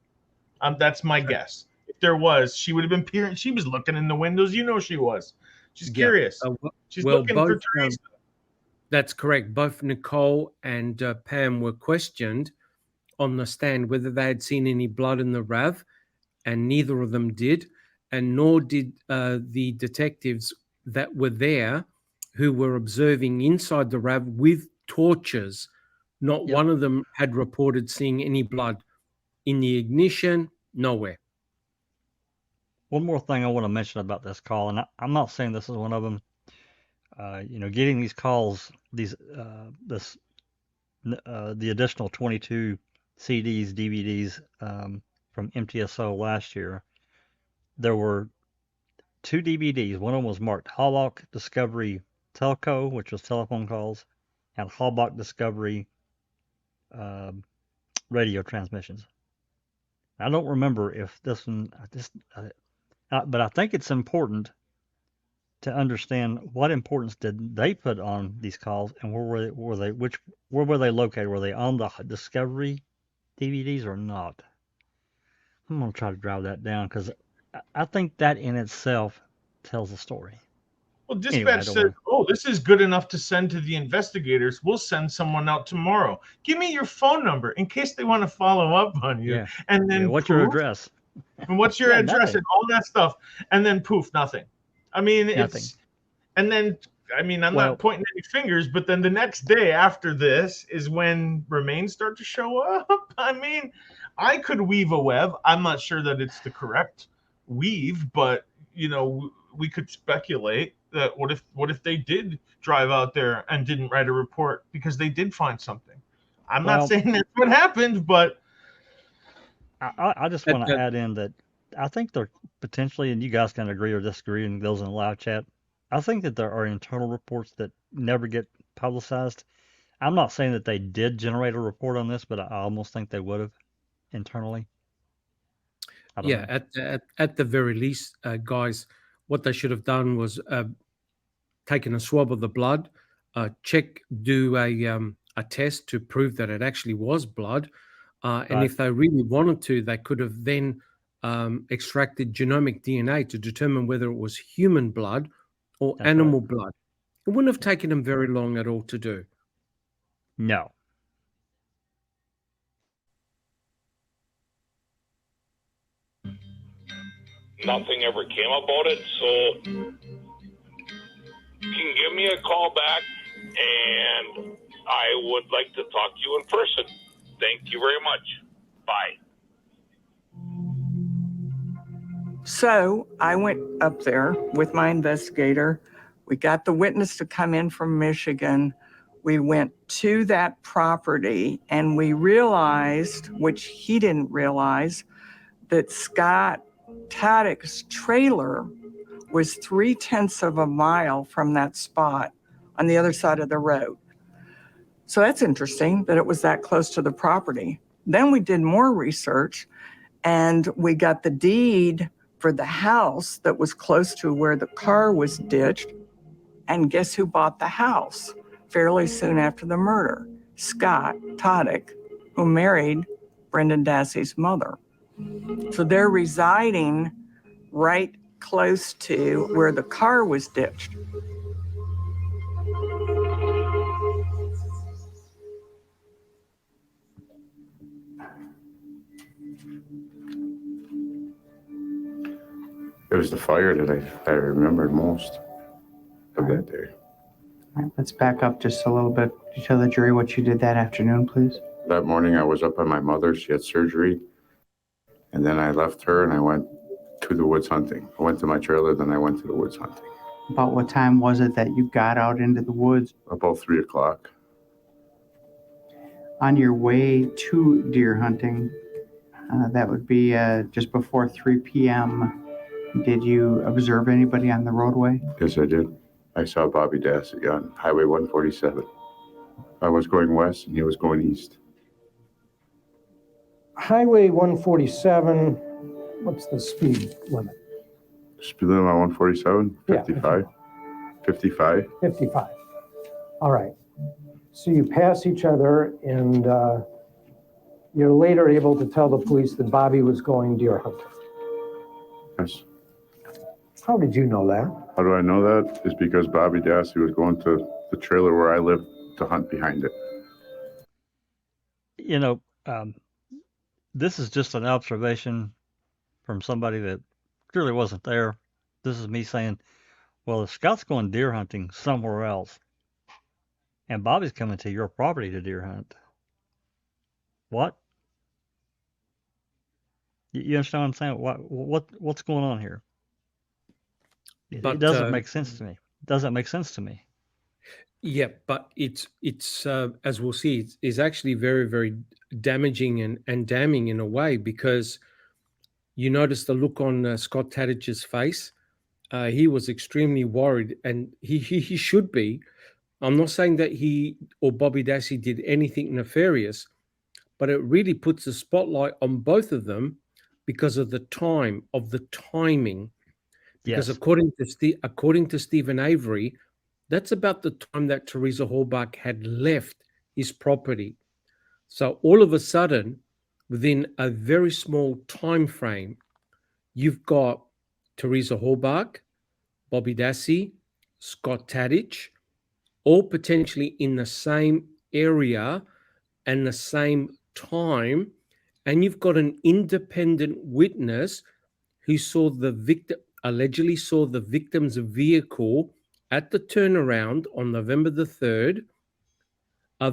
That's my guess. If there was, she would have been peering. She was looking in the windows. She was. She's curious. She's looking for Teresa. That's correct. Both Nicole and Pam were questioned on the stand whether they had seen any blood in the RAV, and neither of them did, and nor did the detectives that were there who were observing inside the RAV with torches. Not one of them had reported seeing any blood in the ignition, nowhere. One more thing I want to mention about this call, and I'm not saying this is one of them. Getting these calls, the additional 22 CDs, DVDs from MTSO last year, there were 2 DVDs. One of them was marked Hallmark Discovery Telco, which was telephone calls, and Hallmark Discovery radio transmissions. I don't remember if this one, but I think it's important to understand what importance did they put on these calls, and where were they located? Were they on the Discovery DVDs or not? I'm gonna try to drive that down because I think that in itself tells a story. Well, dispatch said, "Oh, this is good enough to send to the investigators. We'll send someone out tomorrow. Give me your phone number in case they want to follow up on you." Yeah. And then what's your address? And what's your address nothing. and all that stuff, and then poof, nothing. I mean, Nothing. and then I'm not pointing any fingers, but then the next day after this is when remains start to show up. I mean, I could weave a web. I'm not sure that it's the correct weave, but we could speculate that what if they did drive out there and didn't write a report because they did find something. I'm not saying that's what happened, but I just want to add in that I think there potentially, and you guys can agree or disagree, and those in the live chat, I think that there are internal reports that never get publicized. I'm not saying that they did generate a report on this, but I almost think they would have internally. Yeah, at the very least, guys, what they should have done was taken a swab of the blood, do a test to prove that it actually was blood, and if they really wanted to, they could have then extracted genomic DNA to determine whether it was human blood or animal blood. It wouldn't have taken them very long at all to do. No. Nothing ever came about it, so you can give me a call back, and I would like to talk to you in person. Thank you very much. Bye. So I went up there with my investigator. We got the witness to come in from Michigan. We went to that property and we realized, which he didn't realize, that Scott Tadich's trailer was 3/10 of a mile from that spot on the other side of the road. So that's interesting that it was that close to the property. Then we did more research and we got the deed for the house that was close to where the car was ditched. And guess who bought the house fairly soon after the murder? Scott Tadich, who married Brendan Dassey's mother. So they're residing right close to where the car was ditched. It was the fire that I remembered most of that day. All right, let's back up just a little bit. Could you tell the jury what you did that afternoon, please? That morning I was up on my mother. She had surgery. And then I left her and I went to the woods hunting. I went to my trailer, then I went to the woods hunting. About what time was it that you got out into the woods? About 3 o'clock. On your way to deer hunting, that would be just before 3 p.m. Did you observe anybody on the roadway? Yes, I did. I saw Bobby Dassey on Highway 147. I was going west and he was going east. Highway 147, what's the speed limit? Speed limit on 147? 55? Yeah. 55? 55. All right. So you pass each other and you're later able to tell the police that Bobby was going deer hunting. Yes. How did you know that? How do I know that? It's because Bobby Dassey was going to the trailer where I live to hunt behind it. You know, this is just an observation from somebody that clearly wasn't there. This is me saying, well, if Scott's going deer hunting somewhere else and Bobby's coming to your property to deer hunt, what? You understand what I'm saying? What's going on here? It doesn't make sense to me. It doesn't make sense to me. Yeah, but it's as we'll see, it's actually very, very damaging and damning in a way, because you notice the look on Scott Tadich's face. He was extremely worried, and he should be. I'm not saying that he or Bobby Dassey did anything nefarious, but it really puts a spotlight on both of them because of the timing. Because Yes. according to Stephen Avery, that's about the time that Teresa Hallbach had left his property. So all of a sudden, within a very small time frame, you've got Teresa Hallbach, Bobby Dassey, Scott Tadich, all potentially in the same area and the same time, and you've got an independent witness who allegedly saw the victim's vehicle at the turnaround on November the 3rd,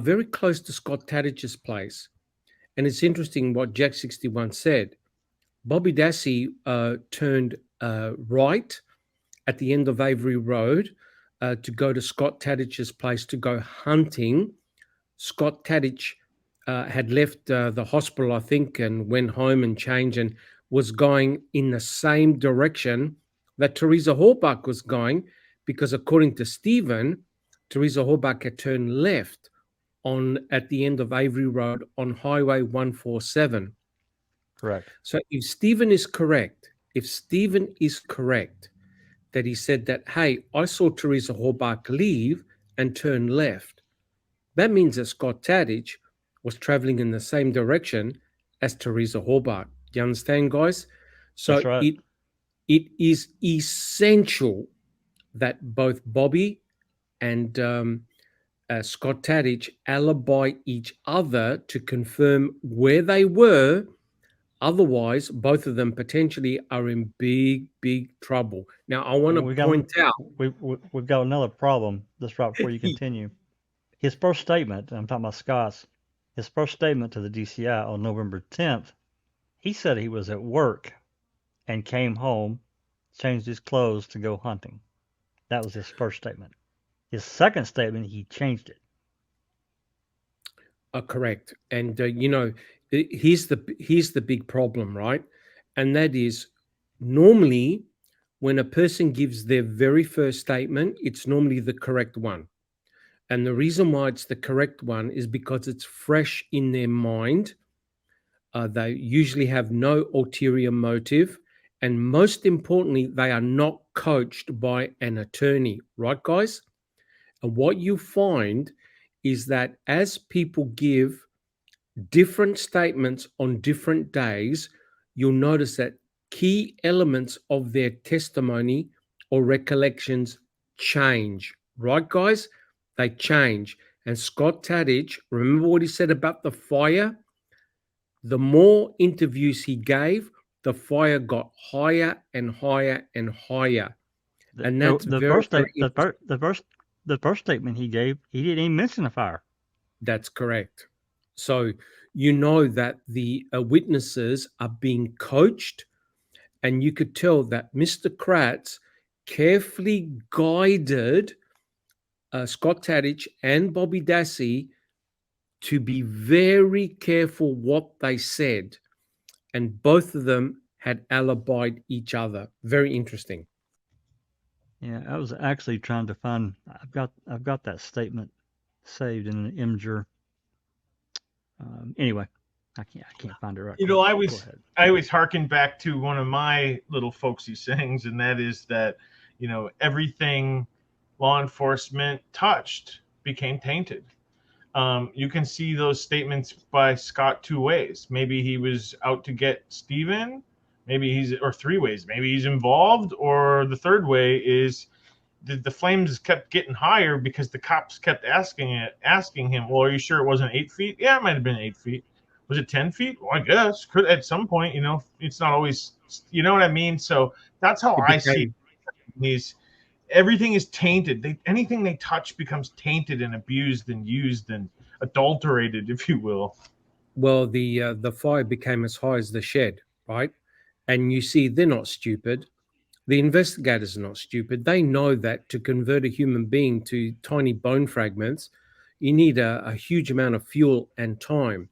very close to Scott Tadich's place. And it's interesting what Jack 61 said. Bobby Dassey turned right at the end of Avery Road to go to Scott Tadich's place to go hunting. Scott Tadich had left the hospital, I think, and went home and changed and was going in the same direction that Teresa Hallbach was going, because according to Stephen, Teresa Hallbach had turned left at the end of Avery Road on Highway 147. Correct. So if Stephen is correct that he said that, hey, I saw Teresa Hallbach leave and turn left, that means that Scott Tadich was traveling in the same direction as Teresa Hallbach. Do you understand, guys? So That's right. it is essential that both Bobby and Scott Tadich alibi each other to confirm where they were. Otherwise, both of them potentially are in big, big trouble. Now, I want to point out... We've got another problem just right before you continue. His first statement, I'm talking about Scott's, his first statement to the DCI on November 10th, he said he was at work and came home, changed his clothes to go hunting. That was his first statement. His second statement, he changed it. Correct. And, here's the big problem, right? And that is, normally when a person gives their very first statement, it's normally the correct one. And the reason why it's the correct one is because it's fresh in their mind. They usually have no ulterior motive. And most importantly, they are not coached by an attorney, right, guys? And what you find is that as people give different statements on different days, you'll notice that key elements of their testimony or recollections change, right, guys? They change. And Scott Tadich, remember what he said about the fire? The more interviews he gave, the fire got higher and higher and higher. And that's the first statement he gave, he didn't even mention the fire. That's correct. So you know that the witnesses are being coached, and you could tell that Mr. Kratz carefully guided Scott Tadich and Bobby Dassey to be very careful what they said, and both of them had alibied each other. Very interesting. Yeah, I was actually trying to find. I've got that statement saved in an Imgur. Anyway, I can't find it right. I always hearken back to one of my little folksy sayings, and that is that, everything law enforcement touched became tainted. You can see those statements by Scott two ways. Maybe he was out to get Stephen, or three ways. Maybe he's involved, or the third way is the flames kept getting higher because the cops kept asking him, well, are you sure it wasn't 8 feet? Yeah, it might have been 8 feet. Was it 10 feet? Well, I guess. Could at some point, it's not always, you know what I mean? So that's how I see it. Everything is tainted. Anything they touch becomes tainted and abused and used and adulterated, if you will. Well, the fire became as high as the shed, right? And you see, they're not stupid. The investigators are not stupid. They know that to convert a human being to tiny bone fragments, you need a huge amount of fuel and time.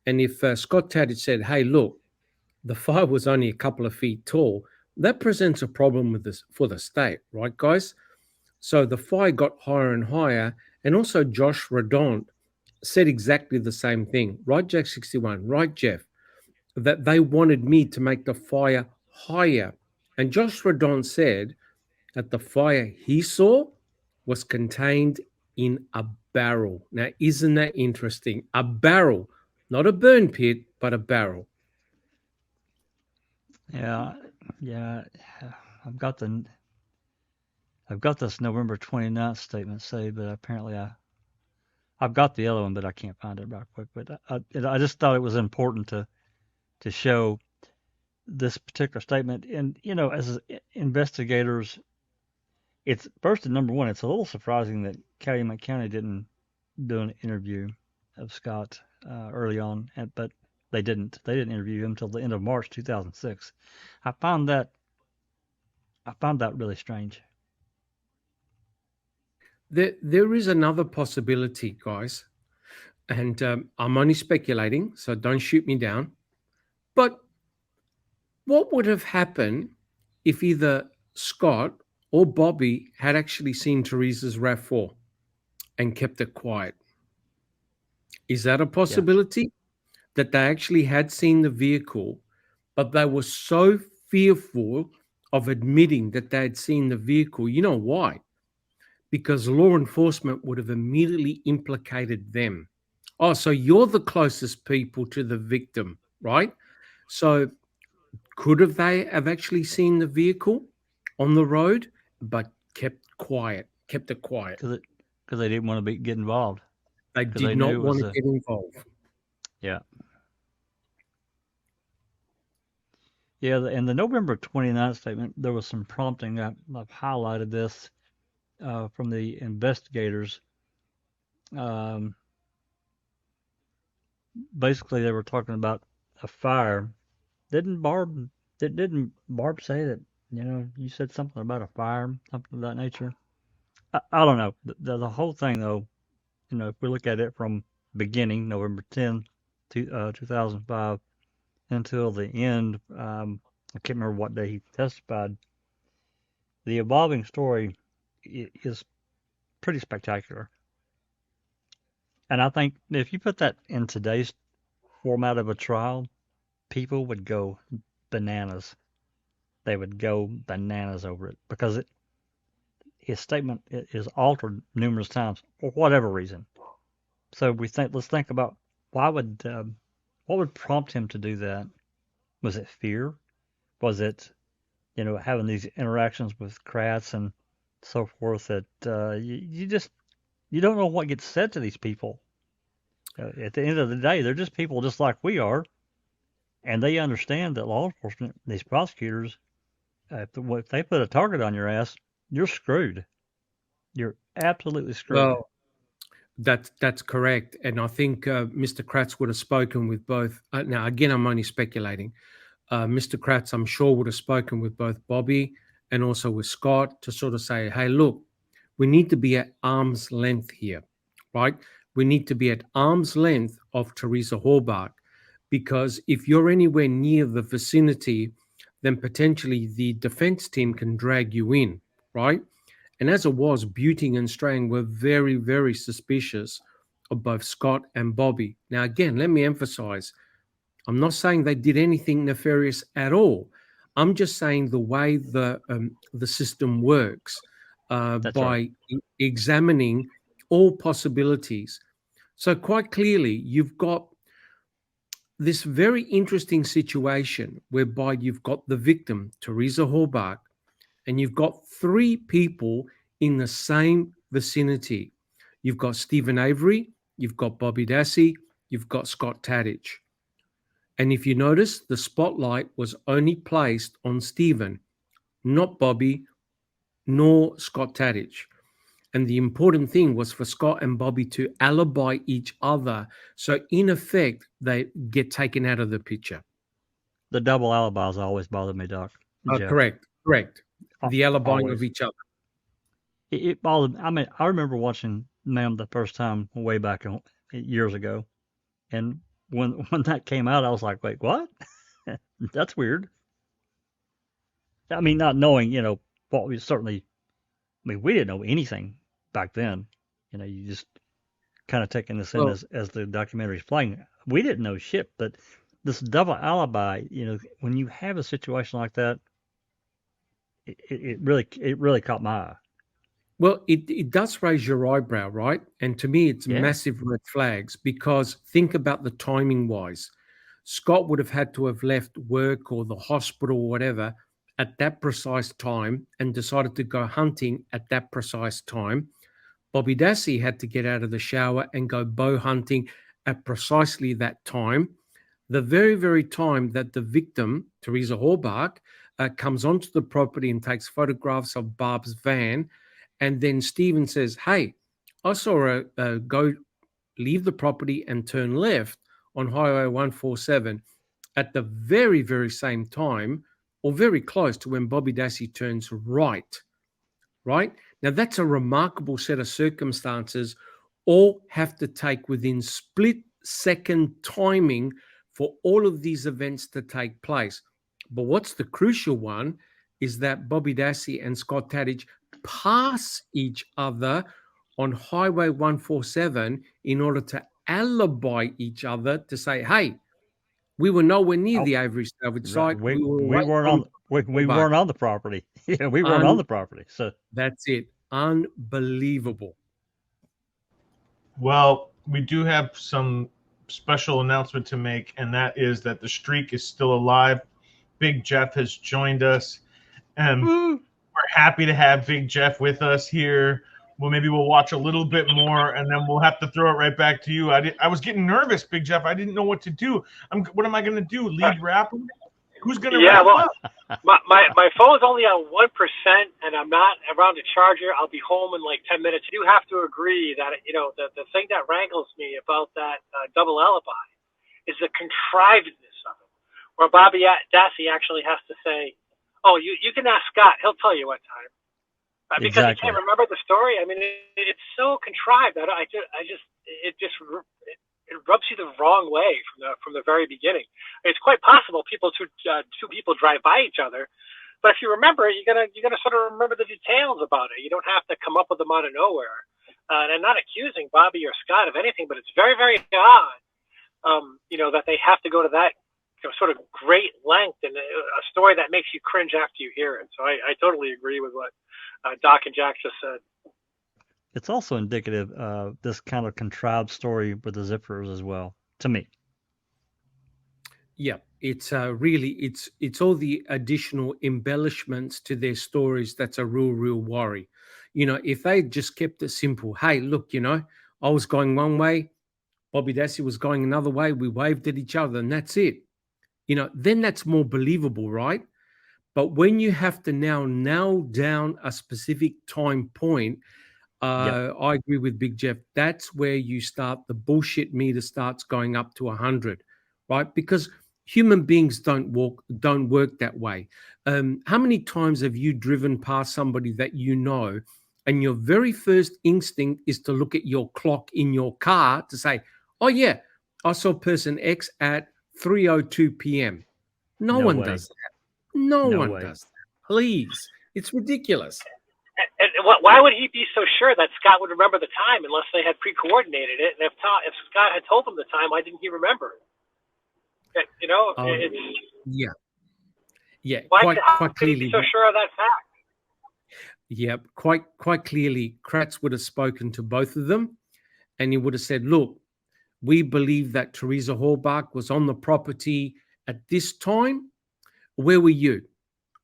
And if Scott Tadich said, hey, look, the fire was only a couple of feet tall, that presents a problem with this for the state, right, guys? So the fire got higher and higher, and also Josh Radon said exactly the same thing, right, Jack 61, right, Jeff? That they wanted me to make the fire higher. And Josh Radon said that the fire he saw was contained in a barrel. Now, isn't that interesting? A barrel, not a burn pit, but a barrel. Yeah, yeah. I've got this November 29th statement saved, but apparently I've got the other one, but I can't find it right quick. But I just thought it was important to show this particular statement. And as investigators, it's first and number one. It's a little surprising that Calumet County didn't do an interview of Scott early on, but they didn't. They didn't interview him until the end of March 2006. I found that really strange. There is another possibility, guys, and I'm only speculating, so don't shoot me down. But what would have happened if either Scott or Bobby had actually seen Teresa's RAV4 and kept it quiet? Is that a possibility? That they actually had seen the vehicle, but they were so fearful of admitting that they had seen the vehicle? You know why? Because law enforcement would have immediately implicated them. Oh, so you're the closest people to the victim, right? So could have they have actually seen the vehicle on the road, but kept it quiet? Because they didn't want to get involved. They did not want to get involved. Yeah. Yeah, in the November 29th statement, there was some prompting. I've highlighted this from the investigators. Basically, they were talking about a fire. Didn't Barb say that, you said something about a fire, something of that nature? I don't know. The whole thing, though, if we look at it from beginning, November 10th, 2005, until the end, I can't remember what day he testified. The evolving story is pretty spectacular. And I think if you put that in today's format of a trial, people would go bananas. They would go bananas over it because his statement is altered numerous times for whatever reason. So let's think about what would prompt him to do that? Was it fear? Was it, having these interactions with Kratz and so forth that you don't know what gets said to these people. At the end of the day, they're just people just like we are, and they understand that law enforcement, these prosecutors, if they put a target on your ass, you're screwed. You're absolutely screwed. Well, that's correct, and I think Mr. Kratz would have spoken with both. Now, again, I'm only speculating. Mr. Kratz, I'm sure, would have spoken with both Bobby and also with Scott to sort of say, hey, look, we need to be at arm's length here, right? We need to be at arm's length of Teresa Horbach, because if you're anywhere near the vicinity, then potentially the defense team can drag you in, right? And as it was, Buting and Strang were very, very suspicious of both Scott and Bobby. Now, again, let me emphasize, I'm not saying they did anything nefarious at all. I'm just saying the way the system works by examining all possibilities. So quite clearly, you've got this very interesting situation whereby you've got the victim, Teresa Horbach, and you've got three people in the same vicinity. You've got Stephen Avery, you've got Bobby Dassey, you've got Scott Tadich. And if you notice, the spotlight was only placed on Stephen, not Bobby, nor Scott Tadich. And the important thing was for Scott and Bobby to alibi each other. So in effect, they get taken out of the picture. The double alibis always bothered me, Doc. Correct. The alibi of each other. It bothered me. I mean, I remember watching them the first time way back years ago. And when that came out, I was like, wait, what? That's weird. I mean, not knowing, what we certainly, I mean, we didn't know anything back then. You just kind of taking this in Well, as the documentary's playing. We didn't know shit, but this double alibi, when you have a situation like that, it really caught my eye. Well, it does raise your eyebrow, right? And to me, it's Yeah. massive red flags because think about the timing wise. Scott would have had to have left work or the hospital or whatever at that precise time and decided to go hunting at that precise time. Bobby Dassey had to get out of the shower and go bow hunting at precisely that time. The very, very time that the victim, Teresa Horbach, comes onto the property and takes photographs of Barb's van. And then Stephen says, hey, I saw her go leave the property and turn left on Highway 147 at the very, very same time or very close to when Bobby Dassey turns right. Now, that's a remarkable set of circumstances, all have to take within split-second timing for all of these events to take place. But what's the crucial one is that Bobby Dassey and Scott Tadich pass each other on Highway 147 in order to alibi each other to say, hey, we were nowhere near the Avery salvage site. We right weren't on we weren't on the property. Yeah, we weren't on the property. So that's it. Unbelievable. Well, we do have some special announcement to make, and that is that the streak is still alive. Big Jeff has joined us, and we're happy to have Big Jeff with us here. Well, maybe we'll watch a little bit more, and then we'll have to throw it right back to you. I was getting nervous, Big Jeff. I didn't know what to do. What am I going to do? Lead rapper? Who's going to wrap up? My phone's only on 1%, and I'm not around a charger. I'll be home in like 10 minutes. You have to agree that, the thing that rankles me about that double alibi is the contrivedness of it, where Bobby Dassey actually has to say, oh, you can ask Scott. He'll tell you what time. Because he can't remember the story. I mean, it's so contrived. It rubs you the wrong way from the very beginning. It's quite possible two people drive by each other, but if you remember it, you're gonna sort of remember the details about it. You don't have to come up with them out of nowhere. And I'm not accusing Bobby or Scott of anything, but it's very, very odd, that they have to go to that sort of great length and a story that makes you cringe after you hear it. So I totally agree with what Doc and Jack just said. it's also indicative of this kind of contrived story with the zippers as well, to me. Yeah, it's really it's all the additional embellishments to their stories that's a real worry. If they just kept it simple, hey, look, I was going one way, Bobby Dassey was going another way, we waved at each other, and that's it. Then that's more believable, right? But when you have to now nail down a specific time point, I agree with Big Jeff. That's where you start, the bullshit meter starts going up to 100, right? Because human beings don't work that way. How many times have you driven past somebody that and your very first instinct is to look at your clock in your car to say, oh yeah, I saw person X at 3:02 p.m. No one does that. No one does that. Please. It's ridiculous. And why would he be so sure that Scott would remember the time unless they had pre-coordinated it? And if Scott had told him the time, why didn't he remember? Yeah. Why quite clearly. Be so sure of that fact? Yeah, quite clearly, Kratz would have spoken to both of them, and he would have said, "Look, we believe that Teresa Horbach was on the property at this time. Where were you?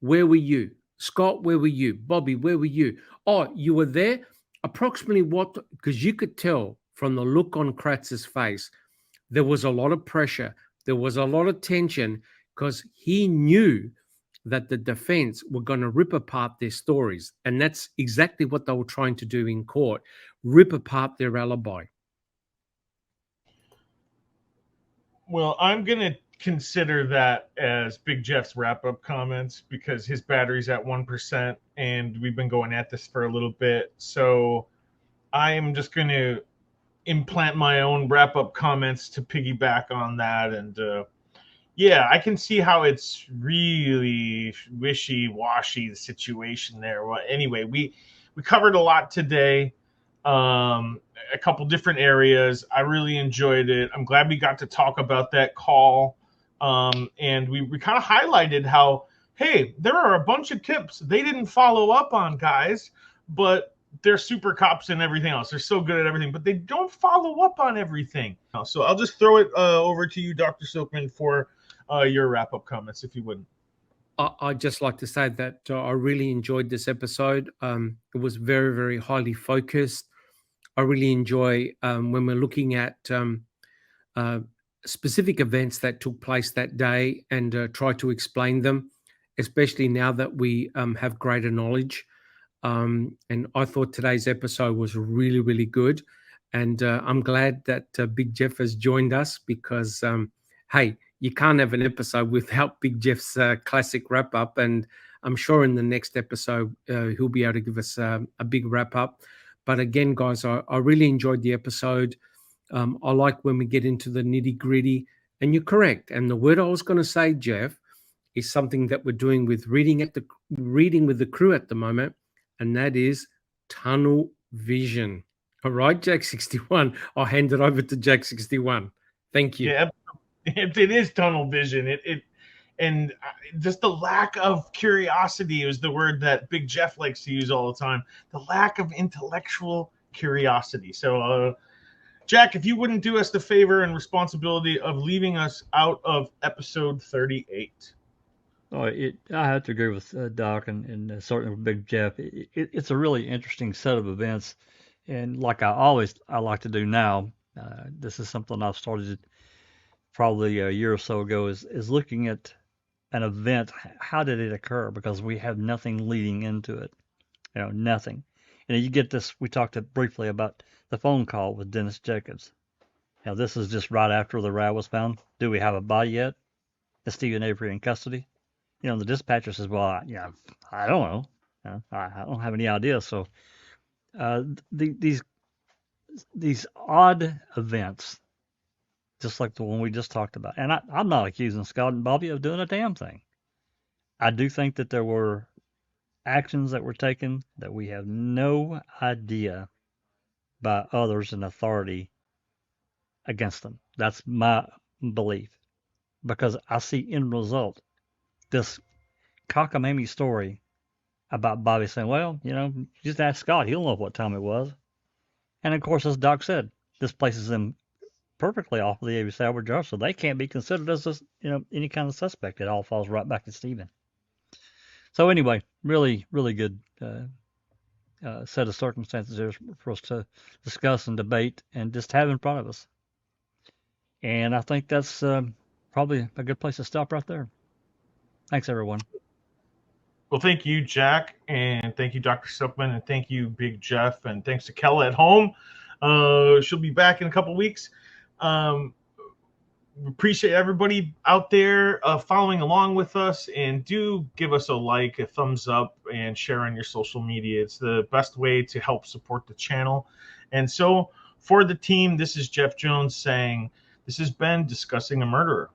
Where were you? Scott, where were you? Bobby, where were you? Oh, you were there? Approximately what?" Because you could tell from the look on Kratz's face, there was a lot of pressure. There was a lot of tension because he knew that the defense were going to rip apart their stories. And that's exactly what they were trying to do in court, rip apart their alibi. Well, I'm going to consider that as Big Jeff's wrap-up comments because his battery's at 1% and we've been going at this for a little bit. So I am just going to implant my own wrap-up comments to piggyback on that. And yeah, I can see how it's really wishy-washy, the situation there. Well, anyway, we covered a lot today, a couple different areas. I really enjoyed it. I'm glad we got to talk about that call, and we kind of highlighted how, hey, there are a bunch of tips they didn't follow up on, guys, but they're super cops and everything else. They're so good at everything, but they don't follow up on everything. So I'll just throw it over to you, Dr. Silkman, for your wrap-up comments, if you wouldn't. I'd just like to say that I really enjoyed this episode. It was very, very highly focused. I really enjoy when we're looking at specific events that took place that day and try to explain them, especially now that we have greater knowledge. And I thought today's episode was really, really good. And I'm glad that Big Jeff has joined us because, hey, you can't have an episode without Big Jeff's classic wrap-up. And I'm sure in the next episode, he'll be able to give us a big wrap-up. But again, guys, I really enjoyed the episode. I like when we get into the nitty-gritty. And you're correct. And the word I was going to say, Jeff, is something that we're doing with reading with the crew at the moment, and that is tunnel vision. All right, Jack 61. I'll hand it over to Jack 61. Thank you. Yeah, it is tunnel vision. And just the lack of curiosity is the word that Big Jeff likes to use all the time. The lack of intellectual curiosity. So, Jack, if you wouldn't do us the favor and responsibility of leaving us out of episode 38. Oh, I have to agree with Doc and certainly with Big Jeff. It's a really interesting set of events, and like I like to do now. This is something I've started probably a year or so ago. Is looking at an event. How did it occur? Because we have nothing leading into it. Nothing. You get this. We talked briefly about the phone call with Dennis Jacobs. This is just right after the rat was found. Do we have a body yet? Is Stephen Avery in custody? The dispatcher says, well, I don't know. I don't have any idea. So these odd events, just like the one we just talked about, and I'm not accusing Scott and Bobby of doing a damn thing. I do think that there were actions that were taken that we have no idea by others in authority against them. That's my belief, because I see end result. This cockamamie story about Bobby saying, well, just ask Scott. He'll know what time it was. And, of course, as Doc said, this places them perfectly off of the Avery salvage yard, so they can't be considered as, any kind of suspect. It all falls right back to Stephen. So, anyway, really, really good set of circumstances here for us to discuss and debate and just have in front of us. And I think that's probably a good place to stop right there. Thanks, everyone. Well, thank you, Jack, and thank you, Dr. Silkman, and thank you, Big Jeff, and thanks to Kella at home. She'll be back in a couple weeks. Appreciate everybody out there following along with us, and do give us a like, a thumbs up, and share on your social media. It's the best way to help support the channel. And so for the team, this is Jeff Jones saying, this has been Discussing a Murderer.